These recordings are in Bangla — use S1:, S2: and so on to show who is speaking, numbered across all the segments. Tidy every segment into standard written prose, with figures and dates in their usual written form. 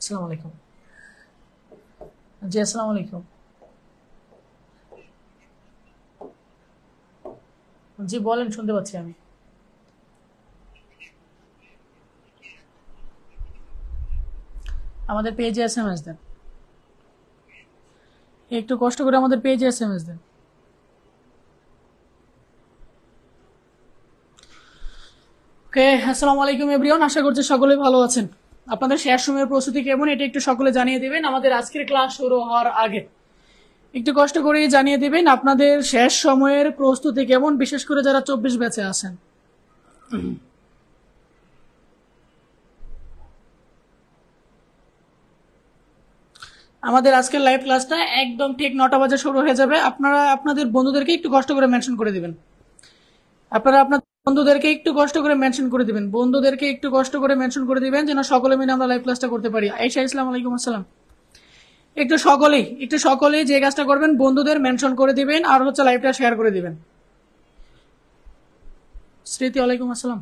S1: আসসালামু আলাইকুম। জি, আসসালামু আলাইকুম। জি বলেন, শুনতে পাচ্ছি আমি। আমাদের পেজে এসএমএস দেন। একটু কষ্ট করে আমাদের পেজে এসএমএস দেন। ওকে, আসসালামু আলাইকুম এভরিওয়ান, আশা করছি সকলেই ভালো আছেন। আপনাদের শেষ সময়ের প্রস্তুতি কেমন এটা একটু সকলে জানিয়ে দিবেন আমাদের আজকের ক্লাস শুরু হওয়ার আগে। একটু কষ্ট করে জানিয়ে দিবেন আপনাদের শেষ সময়ের প্রস্তুতি কেমন, বিশেষ করে যারা 24 ব্যাচে আছেন। আমাদের আজকের লাইভ ক্লাসটা একদম ঠিক 9টা বাজে শুরু হয়ে যাবে। আপনারা আপনাদের বন্ধুদেরকে একটু কষ্ট করে মেনশন করে দিবেন। আপনারা আপনার বন্ধুদেরকে একটু কষ্ট করে মেনশন করে দিবেন, বন্ধুদেরকে একটু কষ্ট করে মেনশন করে দিবেন যেন সকলে মিলে আমরা লাইভ ক্লাসটা করতে পারি। আয়েশা, আসসালামু আলাইকুম। আসসালাম। একটু সকলেই যে কাজটা করবেন, বন্ধুদের মেনশন করে দিবেন আর হচ্ছে লাইভটা শেয়ার করে দিবেন। স্মৃতি, ওয়ালাইকুম আসসালাম।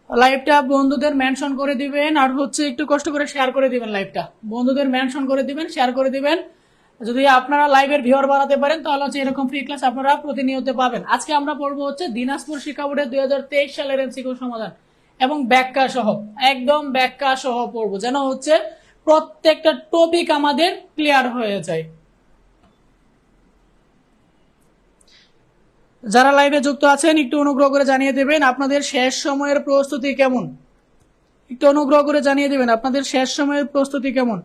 S1: লাইভটা বন্ধুদের মেনশন করে দিবেন আর হচ্ছে একটু কষ্ট করে শেয়ার করে দিবেন। লাইভটা বন্ধুদের মেনশন করে দিবেন, শেয়ার করে দিবেন। যদি আপনারা লাইভের ভিউয়ার বাড়াতে পারেন তাহলে হচ্ছে এরকম ফ্রি ক্লাস আপনারা প্রতিনিয়ত পাবেন। আজকে আমরা পড়বো হচ্ছে দিনাজপুর শিক্ষা বোর্ডের 2023 সালের এমসিকিউ সমাধান এবং ব্যাখ্যা সহ, একদম ব্যাখ্যা সহ পড়বো যেন হচ্ছে প্রত্যেকটা টপিক আমাদের ক্লিয়ার হয়ে যায়। যারা লাইভে যুক্ত আছেন একটু অনুগ্রহ করে জানিয়ে দেবেন আপনাদের শেষ সময়ের প্রস্তুতি কেমন। একটু অনুগ্রহ করে জানিয়ে দেবেন আপনাদের শেষ সময়ের প্রস্তুতি কেমন।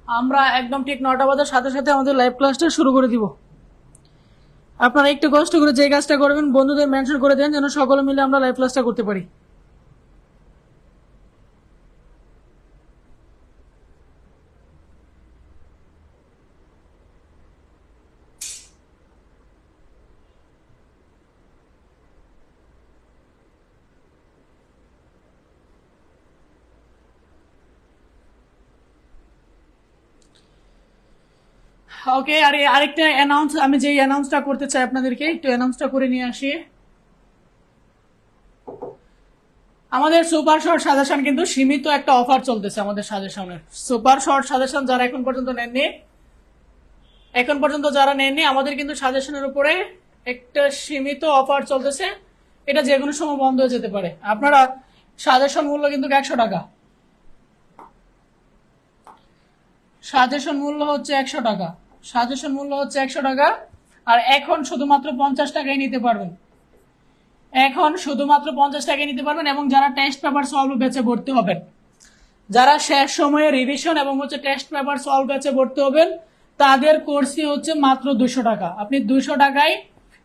S1: আমরা একদম ঠিক 9টা বাজার সাথে সাথে আমাদের লাইভ ক্লাসটা শুরু করে দিব। আপনারা একটু কষ্ট করে যে কাজটা করবেন, বন্ধুদের মেনশন করে দেন যেন সকলে মিলে আমরা লাইভ ক্লাসটা করতে পারি। ওকে, আর আরেকটা অ্যানাউন্স, আমি যে অ্যানাউন্সটা করতে চাই আপনাদেরকে একটু অ্যানাউন্সটা করে নিয়ে আসি। আমাদের সুপার শর্ট সাজেশন কিন্তু সীমিত একটা অফার চলতেছে। আমাদের সাজেশনের সুপার শর্ট সাজেশন যারা এখন পর্যন্ত নেননি, আমাদের কিন্তু সাজেশনের উপরে একটা সীমিত অফার চলতেছে। এটা যে কোনো সময় বন্ধ হয়ে যেতে পারে। আপনারা সাজেশন মূল্য কিন্তু 100 টাকা। সাজেশন মূল্য হচ্ছে 100 টাকা। সাজেশন মূল্য হচ্ছে 100 টাকা। আর এখন শুধুমাত্র 50 টাকায় নিতে পারবেন। এখন শুধুমাত্র 50 টাকায় নিতে পারবেন। এবং যারা টেস্ট পেপার সলভ ব্যাচে ভর্তি হবেন, যারা শেষ সময়ে রিভিশন এবং হচ্ছে টেস্ট পেপার সলভ ব্যাচে ভর্তি হবেন, তাদের কোর্সই হচ্ছে মাত্র 200 টাকা। আপনি 200 টাকায়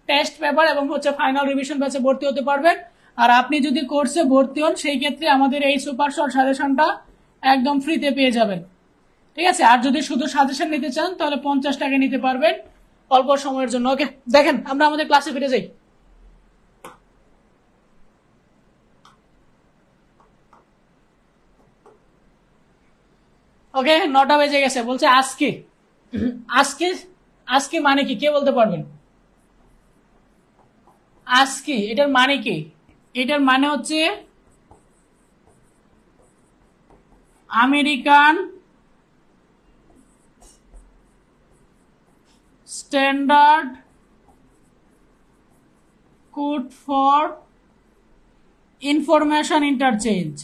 S1: টেস্ট পেপার এবং হচ্ছে ফাইনাল রিভিশন ব্যাচে ভর্তি হতে পারবেন। আর আপনি যদি কোর্সে ভর্তি হন সেই ক্ষেত্রে আমাদের এই সুপার শর্ট সাজেশনটা একদম ফ্রিতে পেয়ে যাবেন। ঠিক আছে। আর যদি শুধু সাজেশন নিতে চান তাহলে 50 টাকা নিতে পারবেন অল্প সময়ের জন্য। ওকে, দেখেন আমরা আমাদের ক্লাসে ফিরে যাই। ওকে, 9টা বেজে গেছে। বলছে আজকে। আজকে আজকে মানে কি কে বলতে পারবেন? আজকে এটার মানে কি? এটার মানে হচ্ছে American standard code for information interchange.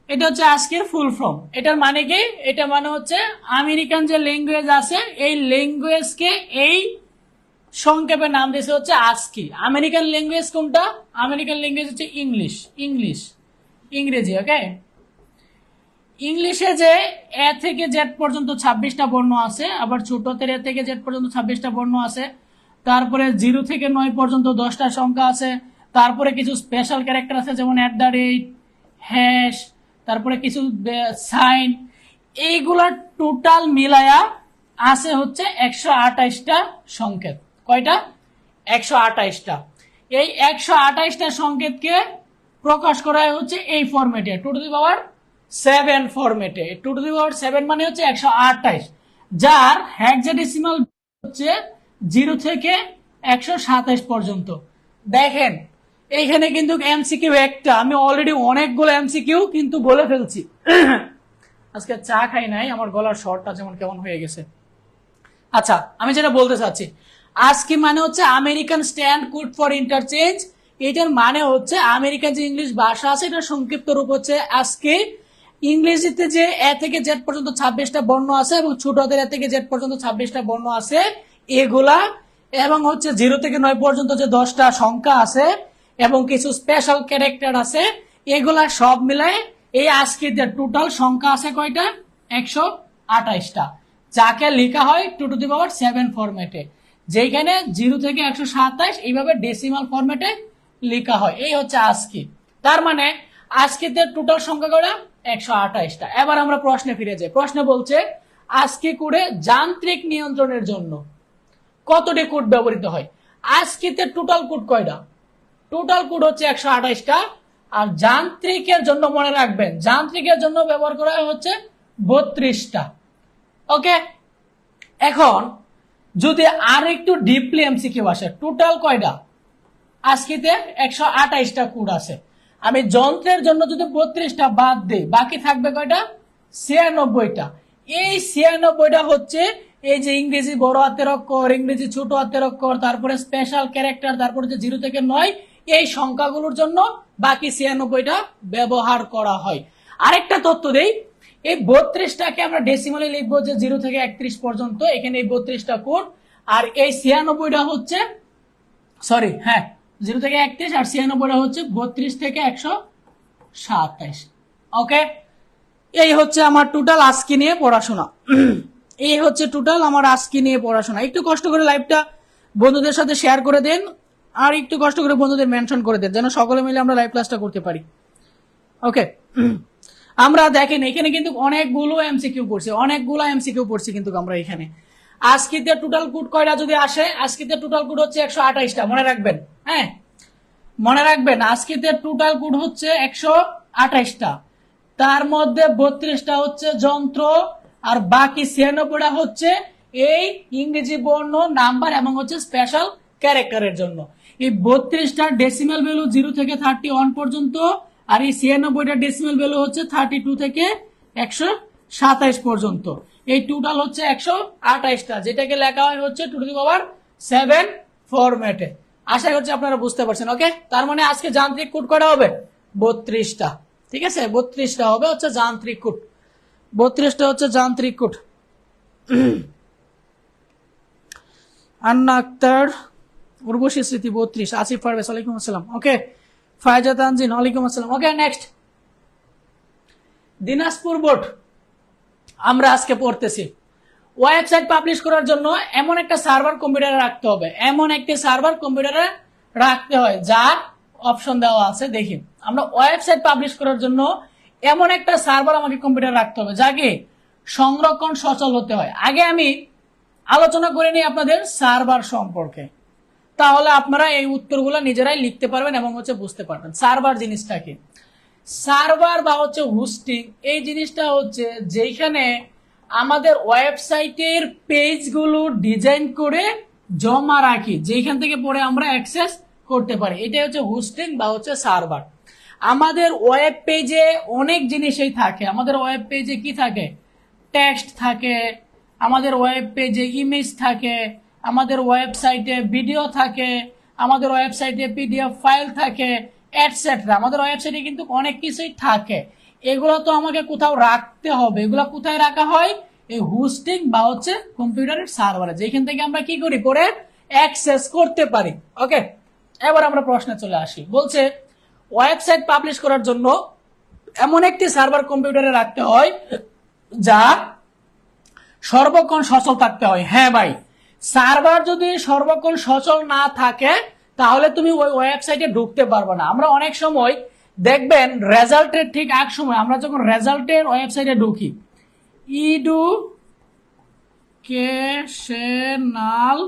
S1: এটা হচ্ছে আজকের ফুল ফর্ম। এটার মানে কি? এটা মানে হচ্ছে আমেরিকান যে ল্যাঙ্গুয়েজ আছে এই ল্যাঙ্গুয়েজকে এই সংক্ষেপে নাম দিয়েছে হচ্ছে আজকি। আমেরিকান ল্যাঙ্গুয়েজ কোনটা? আমেরিকান ল্যাঙ্গুয়েজ হচ্ছে ইংরেজি। ওকে, ইংলিশে যে এ থেকে জেড পর্যন্ত 26টা বর্ণ আছে, আবার ছোট এ থেকে জেড পর্যন্ত 26টা বর্ণ আছে, তারপরে 0 থেকে 9 পর্যন্ত 10টা সংখ্যা আছে, তারপরে কিছু স্পেশাল ক্যারেক্টার আছে যেমন @, হ্যাশ, তারপরে কিছু সাইন, এইগুলা টোটাল মিলায়া আছে হচ্ছে 128টা সংকেত। কয়টা? 128টা। এই 128টা সংকেতকে প্রকাশ করা হচ্ছে এই ফরম্যাটে, 2^7 ফরম্যাটে। 2^7 মানে হচ্ছে 128, যার হেক্সাডেসিমাল হচ্ছে 0 থেকে 127 পর্যন্ত। দেখেন এইখানে কিন্তু এমসিকিউ একটা, আমি অলরেডি অনেকগুলো এমসিকিউ কিন্তু বলে ফেলছি। আজকে চা খাই নাই, আমার গলার স্বরটা যেমন কেমন হয়ে গেছে। আচ্ছা, আমি যেটা বলতে চাচ্ছি, আজকি মানে হচ্ছে American stand code for interchange. এটার মানে হচ্ছে আমেরিকান যে ইংলিশ ভাষা আছে এটার সংক্ষিপ্ত রূপ হচ্ছে আজকি। ইংরেজিতে যে এ থেকে জেড পর্যন্ত 26টা বর্ণ আছে এবং ছোটদের এ থেকে জেড পর্যন্ত 26টা বর্ণ আছে এগুলা, এবং হচ্ছে 0 থেকে 9 পর্যন্ত যে 10টা সংখ্যা আছে এবং কিছু স্পেশাল ক্যারেক্টার আছে, এগুলা সব মিলায় এই আজকিদের টোটাল সংখ্যা আছে কয়টা? 128টা, যাকে লেখা হয় 2^7 ফরম্যাটে, যেখানে 0 থেকে 127 এইভাবে ডেসিমাল ফরম্যাটে লেখা হয়। এই হচ্ছে আজকি। তার মানে আজকিদের টোটাল সংখ্যা কয়টা? 128টা। এবার আমরা প্রশ্নে ফিরে যাই। প্রশ্নে বলছে আজকি কোডে যান্ত্রিক নিয়ন্ত্রণের জন্য কতটি কোড ব্যবহৃত হয়? আজকিতে টোটাল কোড কয়টা? টোটাল কোড হচ্ছে 128টা। আর যান্ত্রিকের জন্য মনে রাখবেন, যান্ত্রিকের জন্য ব্যবহার করা হচ্ছে 32টা। ওকে, এখন যদি আর একটু ডিপলি এমসিকিউ আসে, টোটাল কয়টা? আজকিতে 128টা কোড আছে। আমি যন্ত্রের জন্য যদি 32টা বাদ দিই, বাকি থাকবে কয়টা? 96টা। এই 96টা হচ্ছে এই যে ইংরেজি বড় হাতের অক্ষর, ইংরেজি ছোট হাতের অক্ষর, তারপরে স্পেশাল ক্যারেক্টার, তারপরে যে 0 থেকে 9 এই সংখ্যাগুলোর জন্য বাকি 96টা ব্যবহার করা হয়। আরেকটা তথ্য দেই, এই 32টাকে আমরা ডেসিমালে লিখবো যে 0 থেকে 31 পর্যন্ত, এখানে এই 32টা কোড। আর এই 96টা হচ্ছে 0 থেকে 31, আর 96টা হচ্ছে 32 থেকে 127। ওকে, এই হচ্ছে আমার টোটাল আজকে নিয়ে পড়াশোনা। এই হচ্ছে টোটাল আমার আজকে নিয়ে পড়াশোনা। একটু কষ্ট করে লাইভটা বন্ধুদের সাথে শেয়ার করে দেন, আর একটু কষ্ট করে বন্ধুদের মেনশন করে দেন, যেন সকলে মিলে আমরা লাইভ ক্লাসটা করতে পারি। ওকে, আমরা দেখেন এখানে কিন্তু অনেকগুলো এমসিকিউ পড়ছি, কিন্তু আমরা এখানে আজকিতে টোটাল কোড কয়টা যদি আসে, আজকিতে টোটাল কোড হচ্ছে 128টা। মনে রাখবেন, হ্যাঁ মনে রাখবেন, আজকিতে টোটাল কোড হচ্ছে 128টা। তার মধ্যে 32টা হচ্ছে যন্ত্র, আর বাকি 96টা হচ্ছে এই ইংরেজি বর্ণ, নাম্বার এবং হচ্ছে স্পেশাল ক্যারেক্টারের জন্য। এই 32টার ডেসিমাল ভ্যালু 0 থেকে 31 পর্যন্ত, আর এই 96টার ডেসিমাল ভ্যালু হচ্ছে 32 থেকে 127 পর্যন্ত। এই টোটাল হচ্ছে 128টা, যেটাকে লেখা হয় হচ্ছে 2^7 ফরম্যাটে। আশা করছি আপনারা বুঝতে পারছেন। ওকে, তার মানে আজকে যান্ত্রিক কোড করা হবে 32টা। ঠিক আছে, 32টা হবে হচ্ছে যান্ত্রিক কোড, 32টা হচ্ছে যান্ত্রিক কোড। আন্না আক্তার, উর্বশী স্মৃতি 32, আসিফ পারভেজ ওয়ালাইকুম আসসালাম। ওকে, ফায়জা তানজিন ওয়ালাইকুম আসসালাম। ওকে, নেক্সট দিনাজপুর বোর্ড আমরা আজকে পড়তেছি। ওয়েবসাইট পাবলিশ করার জন্য এমন একটা সার্ভার কম্পিউটারে রাখতে হবে, যার অপশন দেওয়া আছে। দেখি, আমরা ওয়েবসাইট পাবলিশ করার জন্য এমন একটা সার্ভার আমাকে কম্পিউটারে রাখতে হবে যাকে সংরক্ষণ সচল হতে হয়। আগে আমি আলোচনা করে নিই আপনাদের সার্ভার সম্পর্কে, তাহলে আপনারা এই উত্তরগুলো নিজেরাই লিখতে পারবেন এবং হচ্ছে বুঝতে পারবেন। সার্ভার জিনিসটা কি? সার্ভার বা হচ্ছে হোস্টিং, এই জিনিসটা হচ্ছে যেখানে আমাদের ওয়েবসাইটের পেজগুলো ডিজাইন করে জমা রাখি, যেখান থেকে পরে আমরা অ্যাক্সেস করতে পারি, এটাই হচ্ছে হোস্টিং বা হচ্ছে সার্ভার। আমাদের ওয়েব পেজে অনেক জিনিসই থাকে। আমাদের ওয়েব পেজে কি থাকে? টেক্সট থাকে, আমাদের ওয়েব পেজে ইমেজ থাকে, আমাদের ওয়েবসাইটে ভিডিও থাকে, আমাদের ওয়েবসাইটে পিডিএফ ফাইল থাকে, এটসেট্রা। আমাদের ওয়েবসাইটে কিন্তু অনেক কিছুই থাকে। এগুলো তো আমাকে কোথাও রাখতে হবে। এগুলো কোথায় রাখা হয়? এই হোস্টিং বা হচ্ছে কম্পিউটারের সার্ভারে, যেখান থেকে আমরা কি করি, পরে অ্যাক্সেস করতে পারি। ওকে, এবার আমরা প্রশ্নে চলে আসি। বলছে ওয়েবসাইট পাবলিশ করার জন্য এমন একটি সার্ভার কম্পিউটারে রাখতে হয় যা সর্বক্ষণ সচল থাকতে হয়। হ্যাঁ ভাই, সার্ভার যদি সর্বক্ষণ সচল না থাকে তাহলে তুমি ওই ওয়েবসাইটে ঢুকতে পারবে না। আমরা অনেক সময় দেখবেন রেজাল্টের ঠিক এক সময় আমরা যখন রেজাল্টের ওয়েবসাইটে ঢুকি, এডুকেশনাল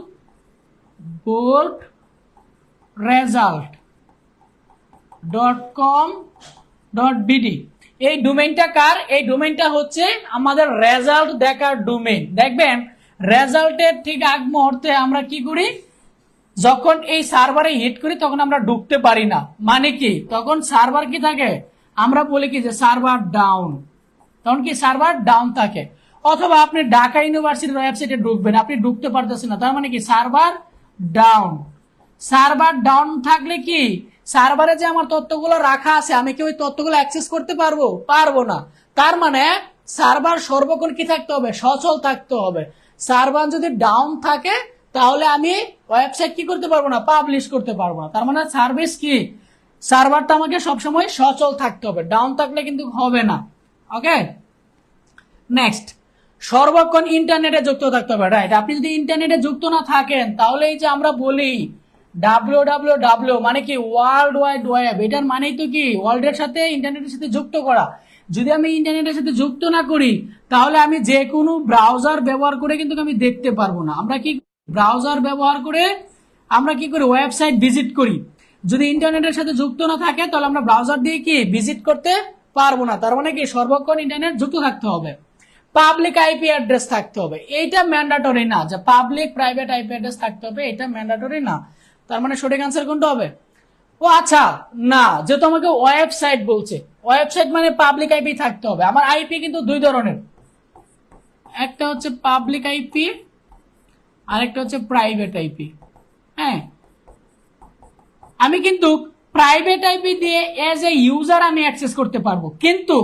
S1: বোর্ড রেজাল্ট .com.bd, এই ডোমেইনটা কার? এই ডোমেইনটা হচ্ছে আমাদের রেজাল্ট দেখার ডোমেইন। দেখবেন রেজাল্টের ঠিক আগ মুহূর্তে আমরা কি করি, যখন এই সার্ভারে হিট করি তখন আমরা ঢুকতে পারি না। মানে কি, তখন সার্ভার কি থাকে, আমরা বলি কি যে সার্ভার ডাউন, তখন কি সার্ভার ডাউন থাকে। অথবা আপনি ঢাকা ইউনিভার্সিটির ওয়েবসাইটে ঢুকবেন, আপনি ঢুকতে পারতেছেন না, তার মানে কি সার্ভার ডাউন। সার্ভার ডাউন থাকলে কি সার্ভারে যে আমার তথ্যগুলো রাখা আছে আমি কি ওই তথ্যগুলো অ্যাক্সেস করতে পারবো না। তার মানে সার্ভার সর্বক্ষণ কি থাকতে হবে, সচল থাকতে হবে। সার্ভার যদি ডাউন থাকে তাহলে আমি ওয়েবসাইট কি করতে পারবো না, পাবলিশ করতে পারবো না। তার মানে সার্ভিস কি, সার্ভারটা আমাকে সবসময় সচল থাকতে হবে, ডাউন থাকলে কিন্তু হবে না। ওকে, নেক্সট, সর্বক্ষণ ইন্টারনেটে যুক্ত থাকতে হবে। রাইট, আপনি যদি ইন্টারনেটে যুক্ত না থাকেন তাহলে এই যে আমরা বলি www মানে কি, ওয়ার্ল্ড ওয়াইড ওয়েব, এটার মানেই তো কি ওয়ার্ল্ডের সাথে ইন্টারনেটের সাথে যুক্ত করা। যদি আমি ইন্টারনেটের সাথে যুক্ত না করি তাহলে আমি যে কোনো ব্রাউজার ব্যবহার করে কিন্তু আমি দেখতে পারবো না। আমরা কি ব্রাউজার ব্যবহার করে আমরা কি করি, ওয়েবসাইট ভিজিট করি। যদি ইন্টারনেটের সাথে যুক্ত না থাকে তাহলে আমরা ব্রাউজার দিয়ে কি ভিজিট করতে পারবো না। তার মানে কি সর্বক্ষণ ইন্টারনেট যুক্ত থাকতে হবে। পাবলিক আইপি অ্যাড্রেস থাকতে হবে, এইটা ম্যান্ডেটরি না যে পাবলিক প্রাইভেট আইপি অ্যাড্রেস থাকতে হবে, এটা ম্যান্ডেটরি না। তার মানে সঠিক আনসার কোনটা হবে? ও আচ্ছা, না, যেহেতু আমাকে ওয়েবসাইট বলছে, ওয়েবসাইট মানে পাবলিক আইপি থাকতে হবে। আমার আইপি কিন্তু দুই ধরনের, একটা হচ্ছে পাবলিক আইপি আর একটা হচ্ছে প্রাইভেট আইপি। হ্যাঁ, আমি কিন্তু প্রাইভেট আইপি দিয়ে এজ এ ইউজার আমি অ্যাক্সেস করতে পারবো, কিন্তু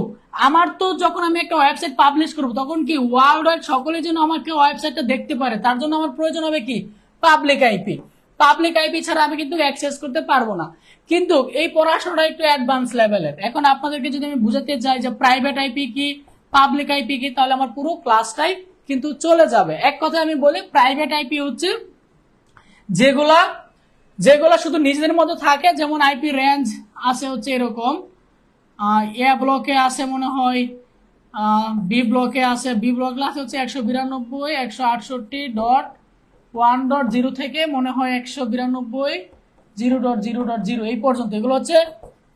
S1: আমার তো যখন আমি একটা ওয়েবসাইট পাবলিশ করবো তখন কি ওয়ার্ল্ড ওয়াইড সকলে যেন আমাকে ওয়েবসাইটটা দেখতে পারে, তার জন্য আমার প্রয়োজন হবে কি, পাবলিক আইপি। পাবলিক আইপি ছাড়া আমি কিন্তু অ্যাক্সেস করতে পারবো না। কিন্তু এই পড়াশোনাটা একটু অ্যাডভান্স লেভেলের। এখন আপনাদেরকে যদি আমি বুঝাতে চাই যে প্রাইভেট আইপি কি, পাবলিক আইপি কি, তাহলে আমার পুরো ক্লাসটাই কিন্তু চলে যাবে। এক কথায় আমি বলি প্রাইভেট আইপি হচ্ছে যেগুলা যেগুলো শুধু নিজেদের মধ্যে থাকে, যেমন আইপি রেঞ্জ আছে হচ্ছে এরকম, এ ব্লকে আছে মনে হয়, বি ব্লকে আছে, বি ব্লকে আছে হচ্ছে 192.168.1.0 থেকে মনে হয় 192.0.0.0 এই পর্যন্ত। এগুলো হচ্ছে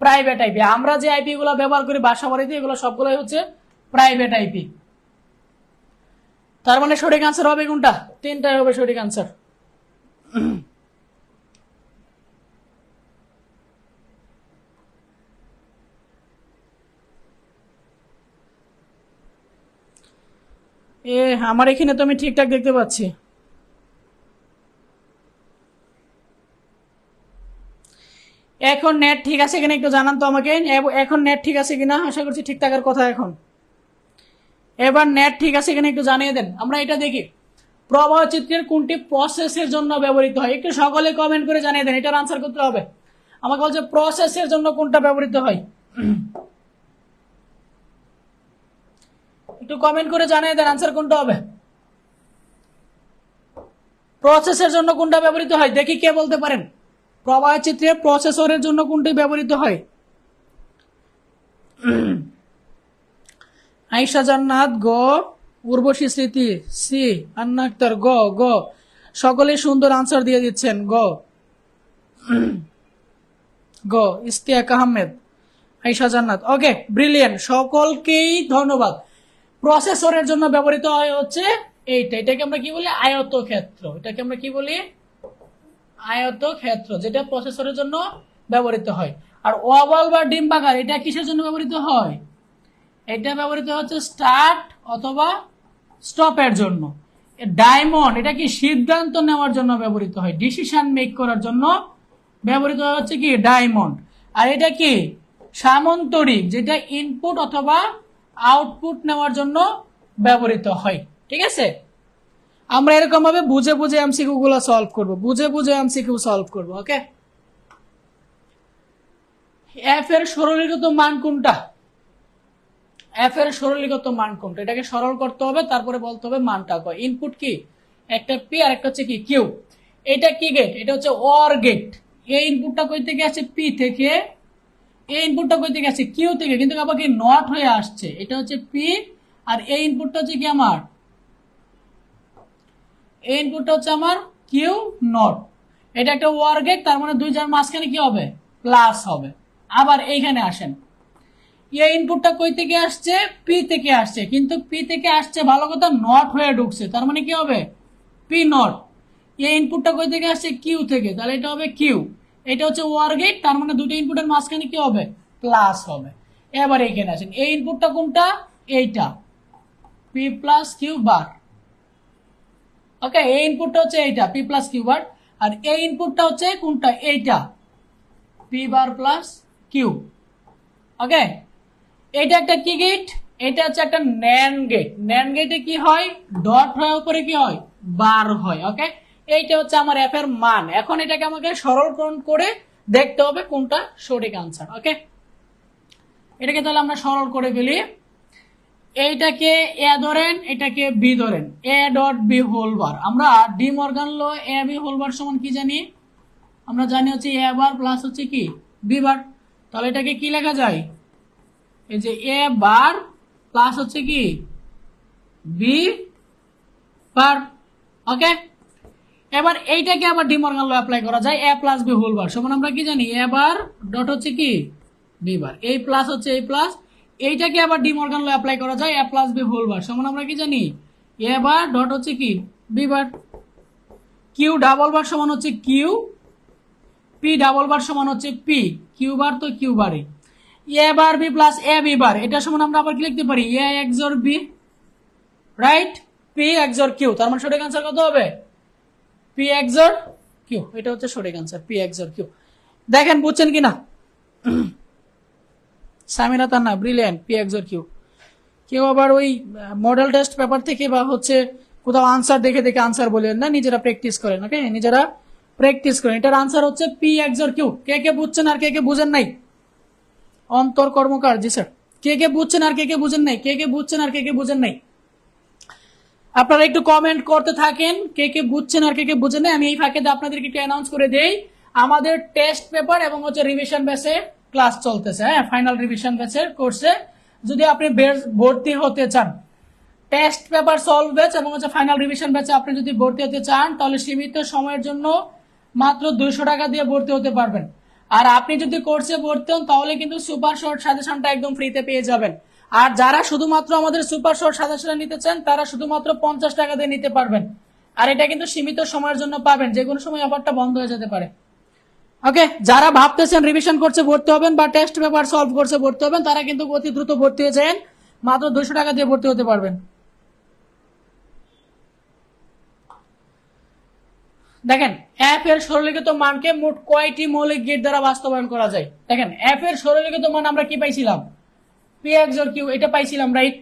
S1: প্রাইভেট আইপি। আমরা যে আইপি গুলো ব্যবহার করি বাসা বাড়িতে, এগুলো সবগুলোই হচ্ছে প্রাইভেট আইপি। তার মানে সঠিক আনসার হবে কোনটা? তিনটাই হবে সঠিক আনসার। আমার এখানে তো আমি ঠিকঠাক দেখতে পাচ্ছি। এখন নেট ঠিক আছে কিনা একটু জানান তো আমাকে। এখন নেট ঠিক আছে কিনা, আশা করছি ঠিক থাকার কথা। এখন এবার নেট ঠিক আছে কিনা একটু জানিয়ে দেন। আমরা এটা দেখি, প্রবাহ চিত্রের কোনটি প্রসেসের জন্য ব্যবহৃত হয়, একটু সকলে কমেন্ট করে জানিয়ে দেন। এটার আনসার করতে হবে আমাকে। বলছে প্রসেসের জন্য কোনটা ব্যবহৃত হয়, একটু কমেন্ট করে জানিয়ে দেন আনসার কোনটা হবে। প্রসেসের জন্য কোনটা ব্যবহৃত হয় দেখি কে বলতে পারেন। প্রবাহ চিত্রে প্রসেসরের জন্য কোনটি ব্যবহৃত হয়? আয়েশা জান্নাত গ, উর্বশী স্মৃতি সি, আন্না আক্তার গ। গ সকলে সুন্দর আনসার দিয়ে দিচ্ছেন। গ গ ইস্তিয়াক আহমেদ, আয়েশা জান্নাত। ওকে, ব্রিলিয়েন্ট, সকলকেই ধন্যবাদ। প্রসেসরের জন্য ব্যবহৃত হয় হচ্ছে এইটা, এটাকে আমরা কি বলি, আয়তক্ষেত্র। এটাকে আমরা কি বলি, আয়তক্ষেত্র, যেটা প্রসেসরের জন্য ব্যবহৃত হয়। আর ওভাল বা ডিম্বাকার এটা কিসের জন্য ব্যবহৃত হয়? এটা ব্যবহৃত হচ্ছে স্টার্ট অথবা স্টপের জন্য। ডায়মন্ড এটা কি সিদ্ধান্ত নেওয়ার জন্য ব্যবহৃত হয়, ডিসিশন মেক করার জন্য ব্যবহৃত হচ্ছে কি ডায়মন্ড। আর এটা কি সামন্তরিক, যেটা ইনপুট অথবা আউটপুট নেওয়ার জন্য ব্যবহৃত হয়। ঠিক আছে, আমরা এরকম ভাবে বুঝে বুঝে এমসিকিউ গুলো সলভ করব, বুঝে বুঝে এমসিকিউ সলভ করব। ওকে, এফ এর সরলীকৃত মান কোনটা? এফ এর সরলীকৃত মান কোনটা? এটাকে সরল করতে হবে, তারপরে বলতে হবে মানটা কয়। ইনপুট কি একটা পি আর একটা হচ্ছে কি কিউ। এটা কি গেট? এটা হচ্ছে অর গেট। এই ইনপুটটা কই থেকে আসছে? পি থেকে। এই ইনপুটটা কই থেকে আসছে? কিউ থেকে, কিন্তু আবার কি নট হয়ে আসছে। এটা হচ্ছে পি আর এই ইনপুটটা হচ্ছে কি আমার, এই ইনপুটটা হচ্ছে আমার কিউ নট। এটা একটা ওয়ার গেট, তার মানে দুই যার মাঝখানে কি হবে? প্লাস হবে। আবার এইখানে আসেন, এই ইনপুটটা কই থেকে আসছে? পি থেকে আসছে, কিন্তু পি থেকে আসছে ভালো কথা, নট হয়ে ঢুকছে, তার মানে কি হবে? P not. এই ইনপুটটা কই থেকে আসছে? কিউ থেকে, তাহলে এটা হবে কিউ। এটা হচ্ছে ওয়ার গেট, তার মানে দুটো ইনপুটের মাঝখানে কি হবে? প্লাস হবে। এবার এইখানে আসেন, এই ইনপুটটা কোনটা? এইটা, পি প্লাস কিউ বার। ওকে, এই ইনপুটটা হচ্ছে এইটা, পি প্লাস কিউ বার। আর এই ইনপুটটা হচ্ছে কোনটা? এইটা, পি বার প্লাস কিউ। ওকে, এটা একটা কি গেট? এটা হচ্ছে একটা ন্যান্ড গেট। ন্যান্ড গেটে কি হয়? ডট হয়, উপরে কি হয়? বার হয়। ওকে, এইটা হচ্ছে আমার এফ এর মান। এখন এটাকে আমাকে সরলকরণ করে দেখতে হবে কোনটা সঠিক আনসার। ওকে, এটাকে তাহলে আমরা সরল করে ফেলি। এইটাকে এ ধরেন, এটাকে বি ধরেন, A dot B whole bar. আমরা De Morgan law A B whole bar সমান কি জানি? আমরা জানি হচ্ছে এ বার প্লাস হচ্ছে কি বি বার। তাহলে এটাকে কি লেখা যায়? এই যে এ বার প্লাস হচ্ছে কি বি বার। ওকে, এবার এইটাকে আবার ডি মর্গান ল অ্যাপ্লাই করা যায়। A plus B whole bar সমান আমরা কি জানি? এ বার ডট হচ্ছে কি বি বার, এই প্লাস হচ্ছে এই প্লাস। এইটাকে আবার ডি মর্গান ল অ্যাপ্লাই করা যায়। A plus B whole bar সমান আমরা কি জানি? এ বার ডট হচ্ছে কি B bar. Q double bar সমান হচ্ছে কিউ, পি ডাবল বার সমান হচ্ছে পি, কিউ বার তো Q bar. A bar B plus A B bar, এটা সমান আমরা আবার কি লিখতে পারি? A XOR B, right? P XOR Q, তার মানে সঠিক আনসার কত হবে? P XOR Q. এটা হচ্ছে সঠিক আনসার, পি এক্সর কিউ। দেখেন বুঝছেন কিনা? Samira Tanna brilliant, P XOR Q. কেউ আবার ওই মডেল টেস্ট পেপার থেকে বা হচ্ছে কোথাও আনসার দেখে দেখে আনসার বলেন না, নিজেরা প্র্যাকটিস করেন। ওকে, নিজেরা প্র্যাকটিস করেন। এটার আনসার হচ্ছে পি এক্সর কিউ। কে কে বুঝছেন আর কে কে বুঝেন নাই? অন্তর কর্মকার, জি স্যার। কে কে বুঝছেন আর কে কে বুঝেন নাই? কে কে বুঝছেন আর কে কে বুঝেন নাই? আপনারা একটু কমেন্ট করতে থাকেন, কে কে বুঝছেন আর কে কে বুঝেন নাই। আমি এই ফাঁকে আপনাদেরকে একটু অ্যানাউন্স করে দেই, আমাদের টেস্ট পেপার এবং হচ্ছে রিভিশন ব্যাচে ক্লাস চলতেছে। হ্যাঁ, ফাইনাল রিভিশন ব্যাচের কোর্সে যদি আপনি ভর্তি হতে চান, টেস্ট পেপার সলভ ব্যাচ এবং হচ্ছে ফাইনাল রিভিশন ব্যাচে আপনি যদি ভর্তি হতে চান, তাহলে সীমিত সময়ের জন্য মাত্র 200 টাকা দিয়ে ভর্তি হতে পারবেন। আর আপনি যদি কোর্সে ভর্তি হন তাহলে কিন্তু সুপার শর্ট সাজেশনটা একদম ফ্রিতে পেয়ে যাবেন। আর যারা শুধুমাত্র আমাদের সুপার শর্ট সাজেশন নিতে চান, তারা শুধুমাত্র 50 টাকা দিয়ে নিতে পারবেন। আর এটা কিন্তু সীমিত সময়ের জন্য পাবেন, যে কোনো সময় অফারটা বন্ধ হয়ে যেতে পারে। ওকে, যারা ভাবতেছেন রিভিশন করছে ভর্তি হবেন বা টেস্ট পেপার সলভ করছে ভর্তি হবেন, তারা কিন্তু অতি দ্রুত ভর্তি হয়ে যান, মাত্র 200 টাকা দিয়ে ভর্তি হতে পারবেন। দেখেন, এফ এর সরলীকৃত মানকে মোট কয়টি মৌলিক গেট দ্বারা বাস্তবায়ন করা যায়? দেখেন, এফ এর সরলীকৃত মান আমরা কি পাইছিলাম? পি এক্সর কিউ, এটা পাইছিলাম, রাইট?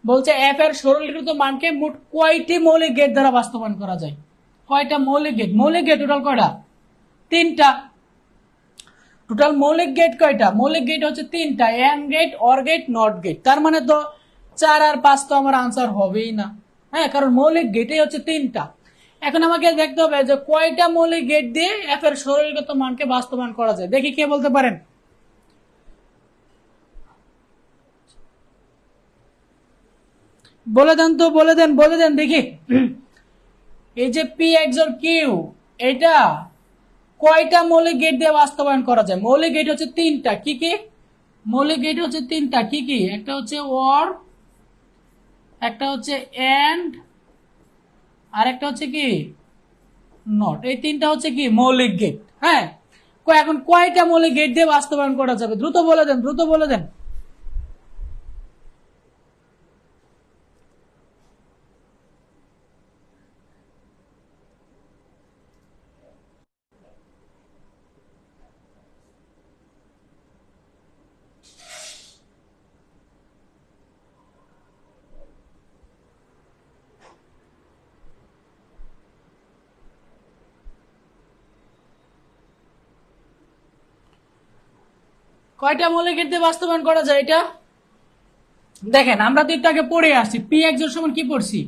S1: বলছে এফ এর সরলীকৃত মানকে মোট কয়টি মৌলিক গেট দ্বারা বাস্তবায়ন করা যায়? কয়টা মৌলিক গেট? মৌলিক গেট টোটাল কয়টা? 3টা। টোটাল মৌলিক গেট কয়টা? মৌলিক গেট হচ্ছে 3টা, and gate, or gate, not gate. তার মানে তো 4 আর 5 তো আমার আনসার হবেই না। হ্যাঁ, কারণ মৌলিক গেটই হচ্ছে 3টা। এখন আমাকে দেখতে হবে যে কয়টা মৌলিক গেট দিয়ে এফ এর সরলীকৃত মানকে বাস্তবায়ন করা যায়। দেখি কে বলতে পারেন। বলে দেন তো, বলে দেন, বলে দেন দেখি। এই যে পি এক্সর কিউ, এটা কয়টা মৌলিক গেট দিয়ে বাস্তবায়ন করা যায়? মৌলিক গেট হচ্ছে 3টা। কি কি মৌলিক গেট? হচ্ছে 3টা। কি কি? একটা হচ্ছে অর, একটা হচ্ছে এন্ড, আর একটা হচ্ছে কি নট। এই 3টা হচ্ছে কি মৌলিক গেট। হ্যাঁ, এখন কয়টা মৌলিক গেট দিয়ে বাস্তবায়ন করা যাবে? দ্রুত বলে দেন, দ্রুত বলে দেন। কয়টা মৌলিক গেট দিয়ে বাস্তবায়ন করা যায় এটা? দেখেন আমরা তো একটু আগে পড়ে আসছি, পি একজন সমান কি পড়ছি,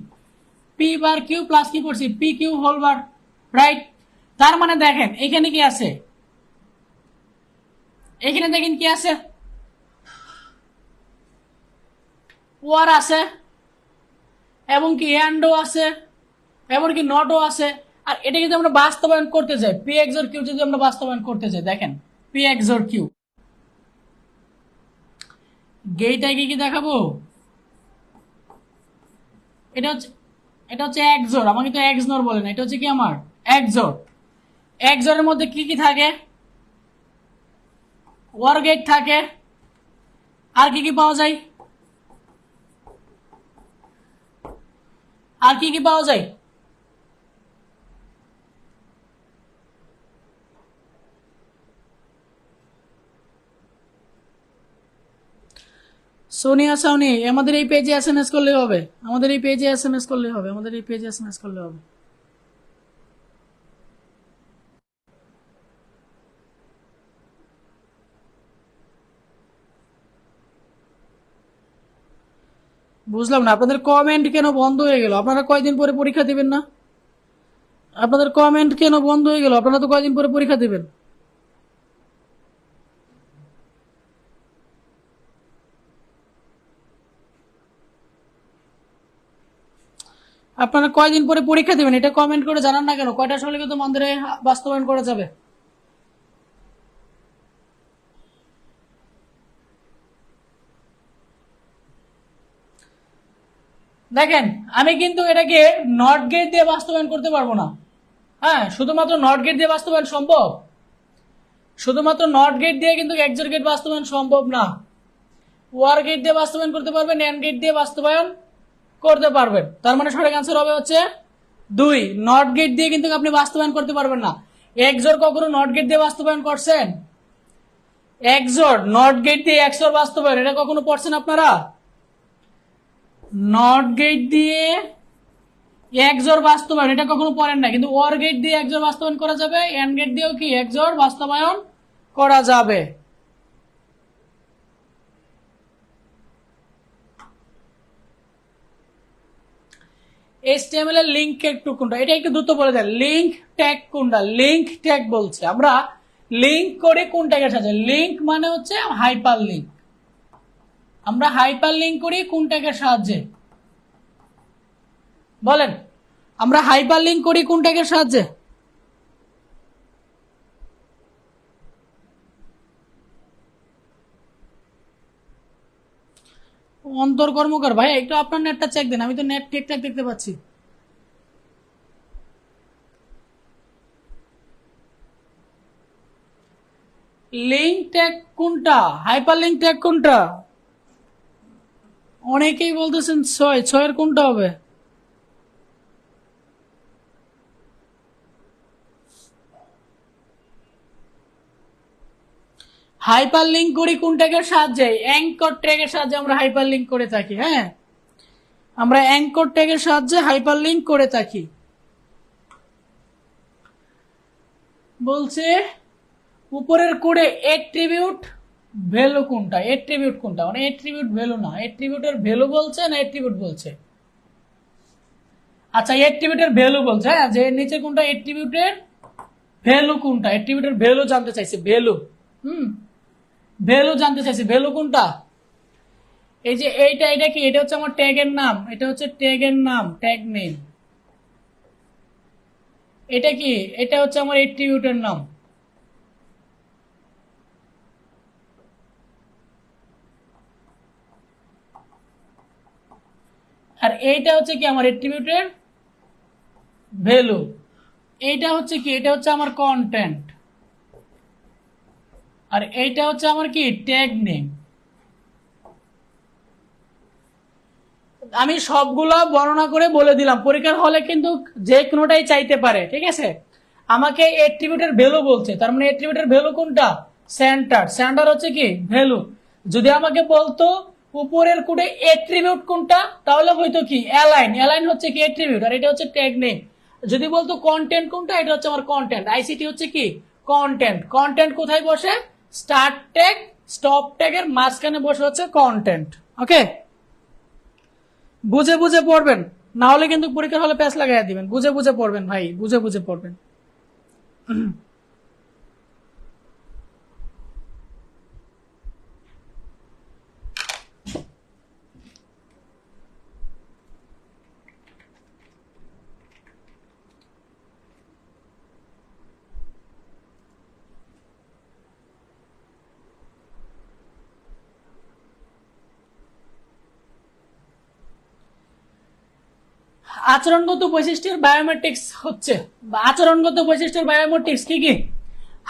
S1: পি বার কিউ প্লাস কি পড়ছি, P Q whole bar, right? তার মানে দেখেন এখানে কি আছে, এখানে দেখেন কি আছে, ওয়ার আছে এবং কি এন্ডও আছে এবং কি নটও আছে। আর এটা যদি আমরা বাস্তবায়ন করতে যাই, পি এক্সর কিউ যদি আমরা বাস্তবায়ন করতে যাই, দেখেন পি এক্সর কিউ গেইটাই কি দেখাবো, এটা হচ্ছে একজোর, আমাকে তো এক্সনর বলে না, এটা হচ্ছে কি আমার একজোর। একজোরের মধ্যে কি কি থাকে, ওয়ার গেট থাকে, আর কি কি পাওয়া যায়, আর কি কি পাওয়া যায়, সোনিয়া সাউনি আমাদের এই পেজে এসএমএস করলে হবে, আমাদের এই পেজে এসএমএস করলে হবে, আমাদের এই পেজে এসএমএস করলে হবে। বুঝলাম না আপনাদের কমেন্ট কেন বন্ধ হয়ে গেল? আপনারা কয়দিন পরে পরীক্ষা দিবেন না? আপনাদের কমেন্ট কেন বন্ধ হয়ে গেল? আপনারা তো কয়দিন পরে পরীক্ষা দিবেন। আপনারা কয়দিন পরে পরীক্ষা দিবেন এটা কমেন্ট করে জানান না কেন? কয়টার সময় কিন্তু মন্দিরে বাস্তবায়ন করা যাবে? দেখেন আমি কিন্তু এটাকে নট গেট দিয়ে বাস্তবায়ন করতে পারবো না। হ্যাঁ, শুধুমাত্র নট গেট দিয়ে বাস্তবায়ন সম্ভব, শুধুমাত্র নট গেট দিয়ে কিন্তু এক্সর গেট বাস্তবায়ন সম্ভব না। ওয়ার গেট দিয়ে বাস্তবায়ন করতে পারবেন, এন্ড গেট দিয়ে বাস্তবায়ন করতে পারবেন। তার মানে সঠিক আনসার হবে হচ্ছে 2। নট গেট দিয়ে কিন্তু আপনি বাস্তবায়ন করতে পারবেন না। এক্সর কখনো নট গেট দিয়ে বাস্তবায়ন করছেন? এক্সর নট গেট দিয়ে এক্সর বাস্তবায়ন এটা কখনো পড়ছেন আপনারা? নট গেট দিয়ে এক্সর বাস্তবায়ন এটা কখনো পড়েন না, কিন্তু ওয়ার গেট দিয়ে এক্সর বাস্তবায়ন করা যাবে, এন্ড গেট দিয়েও কি এক্সর বাস্তবায়ন করা যাবে। HTML এর লিংক ট্যাগ কোনটা, এটা একটু দ্রুত বলে দেন। লিংক ট্যাগ কোনটা? লিংক ট্যাগ বলছে আমরা লিংক করে কোন ট্যাগের সাথে, লিংক মানে হচ্ছে হাইপার লিংক, আমরা হাইপার লিংক করি কোন ট্যাগের সাহায্যে বলেন? আমরা হাইপার লিংক করি কোন ট্যাগের সাহায্যে? অন্তর কর্মকার ভাই একটু আপনার নেটটা চেক দেন, আমি তো নেট ঠিকঠাক দেখতে পাচ্ছি। লিংক ট্যাগ কোনটা, হাইপার লিংক ট্যাগ কোনটা? অনেকেই বলতেছেন 6, 6 এর কোনটা হবে? হাইপার লিংক করি কোন ট্যাগের সাহায্যে? অ্যাঙ্কর ট্যাগের সাহায্যে আমরা হাইপার লিংক করে থাকি। হ্যাঁ, আমরা অ্যাঙ্কর ট্যাগের সাহায্যে হাইপার লিংক করে থাকি। বলছে উপরের কোডে এট্রিবিউট ভ্যালু কোনটা, এট্রিবিউট কোনটা, মানে এট্রিবিউট ভ্যালু না, এট্রিবিউটের ভ্যালু বলছে না এট্রিবিউট বলছে? আচ্ছা এট্রিবিউটের ভ্যালু বলছে, হ্যাঁ, যে নিচে কোনটা এট্রিবিউটের ভ্যালু কোনটা, এট্রিবিউটের ভ্যালু জানতে চাইছে, ভ্যালু। ভ্যালু জানতে চাইছে, ভ্যালু কোনটা? এই যে এইটা, এটা কি? এটা হচ্ছে আমার ট্যাগের নাম, এটা হচ্ছে ট্যাগের নাম, ট্যাগ নেম। এটা কি? এটা হচ্ছে আমার এট্রিবিউটের নাম। আর এইটা হচ্ছে কি? আমার এট্রিবিউটের ভ্যালু। এইটা হচ্ছে কি? এটা হচ্ছে আমার কন্টেন্ট। আর এইটা হচ্ছে আমার কি ট্যাগ নেম। আমি সবগুলো বর্ণনা করে বলে দিলাম, পরীক্ষার হলে কিন্তু যে কোনোটাই চাইতে পারে, ঠিক আছে। আমাকে এট্রিবিউটের ভ্যালু বলছে, তার মানে এট্রিবিউটের ভ্যালু কোনটা, সেন্টার। সেন্টার হচ্ছে কি ভ্যালু। যদি আমাকে বলতো উপরের কোডে এট্রিবিউট কোনটা, তাহলে হয়তো কি অ্যালাইন। অ্যালাইন হচ্ছে কি এট্রিবিউট, আর এটা হচ্ছে ট্যাগ নেম। যদি বলতো কন্টেন্ট কোনটা, এটা হচ্ছে আমার কন্টেন্ট। আইসিটি হচ্ছে কি কন্টেন্ট। কন্টেন্ট কোথায় বসে, স্টার্ট ট্যাগ স্টপ ট্যাগের মাঝখানে বসে হচ্ছে কন্টেন্ট। ওকে, বুঝে বুঝে পড়বেন, না হলে কিন্তু পরীক্ষার হলে প্যাচ লাগাইয়া দিবেন। বুঝে বুঝে পড়বেন ভাই, বুঝে বুঝে পড়বেন। আচরণগত বৈশিষ্ট্যের বায়োমেট্রিক্স হচ্ছে, আচরণগত বৈশিষ্ট্যের বায়োমেট্রিক্স কি কি,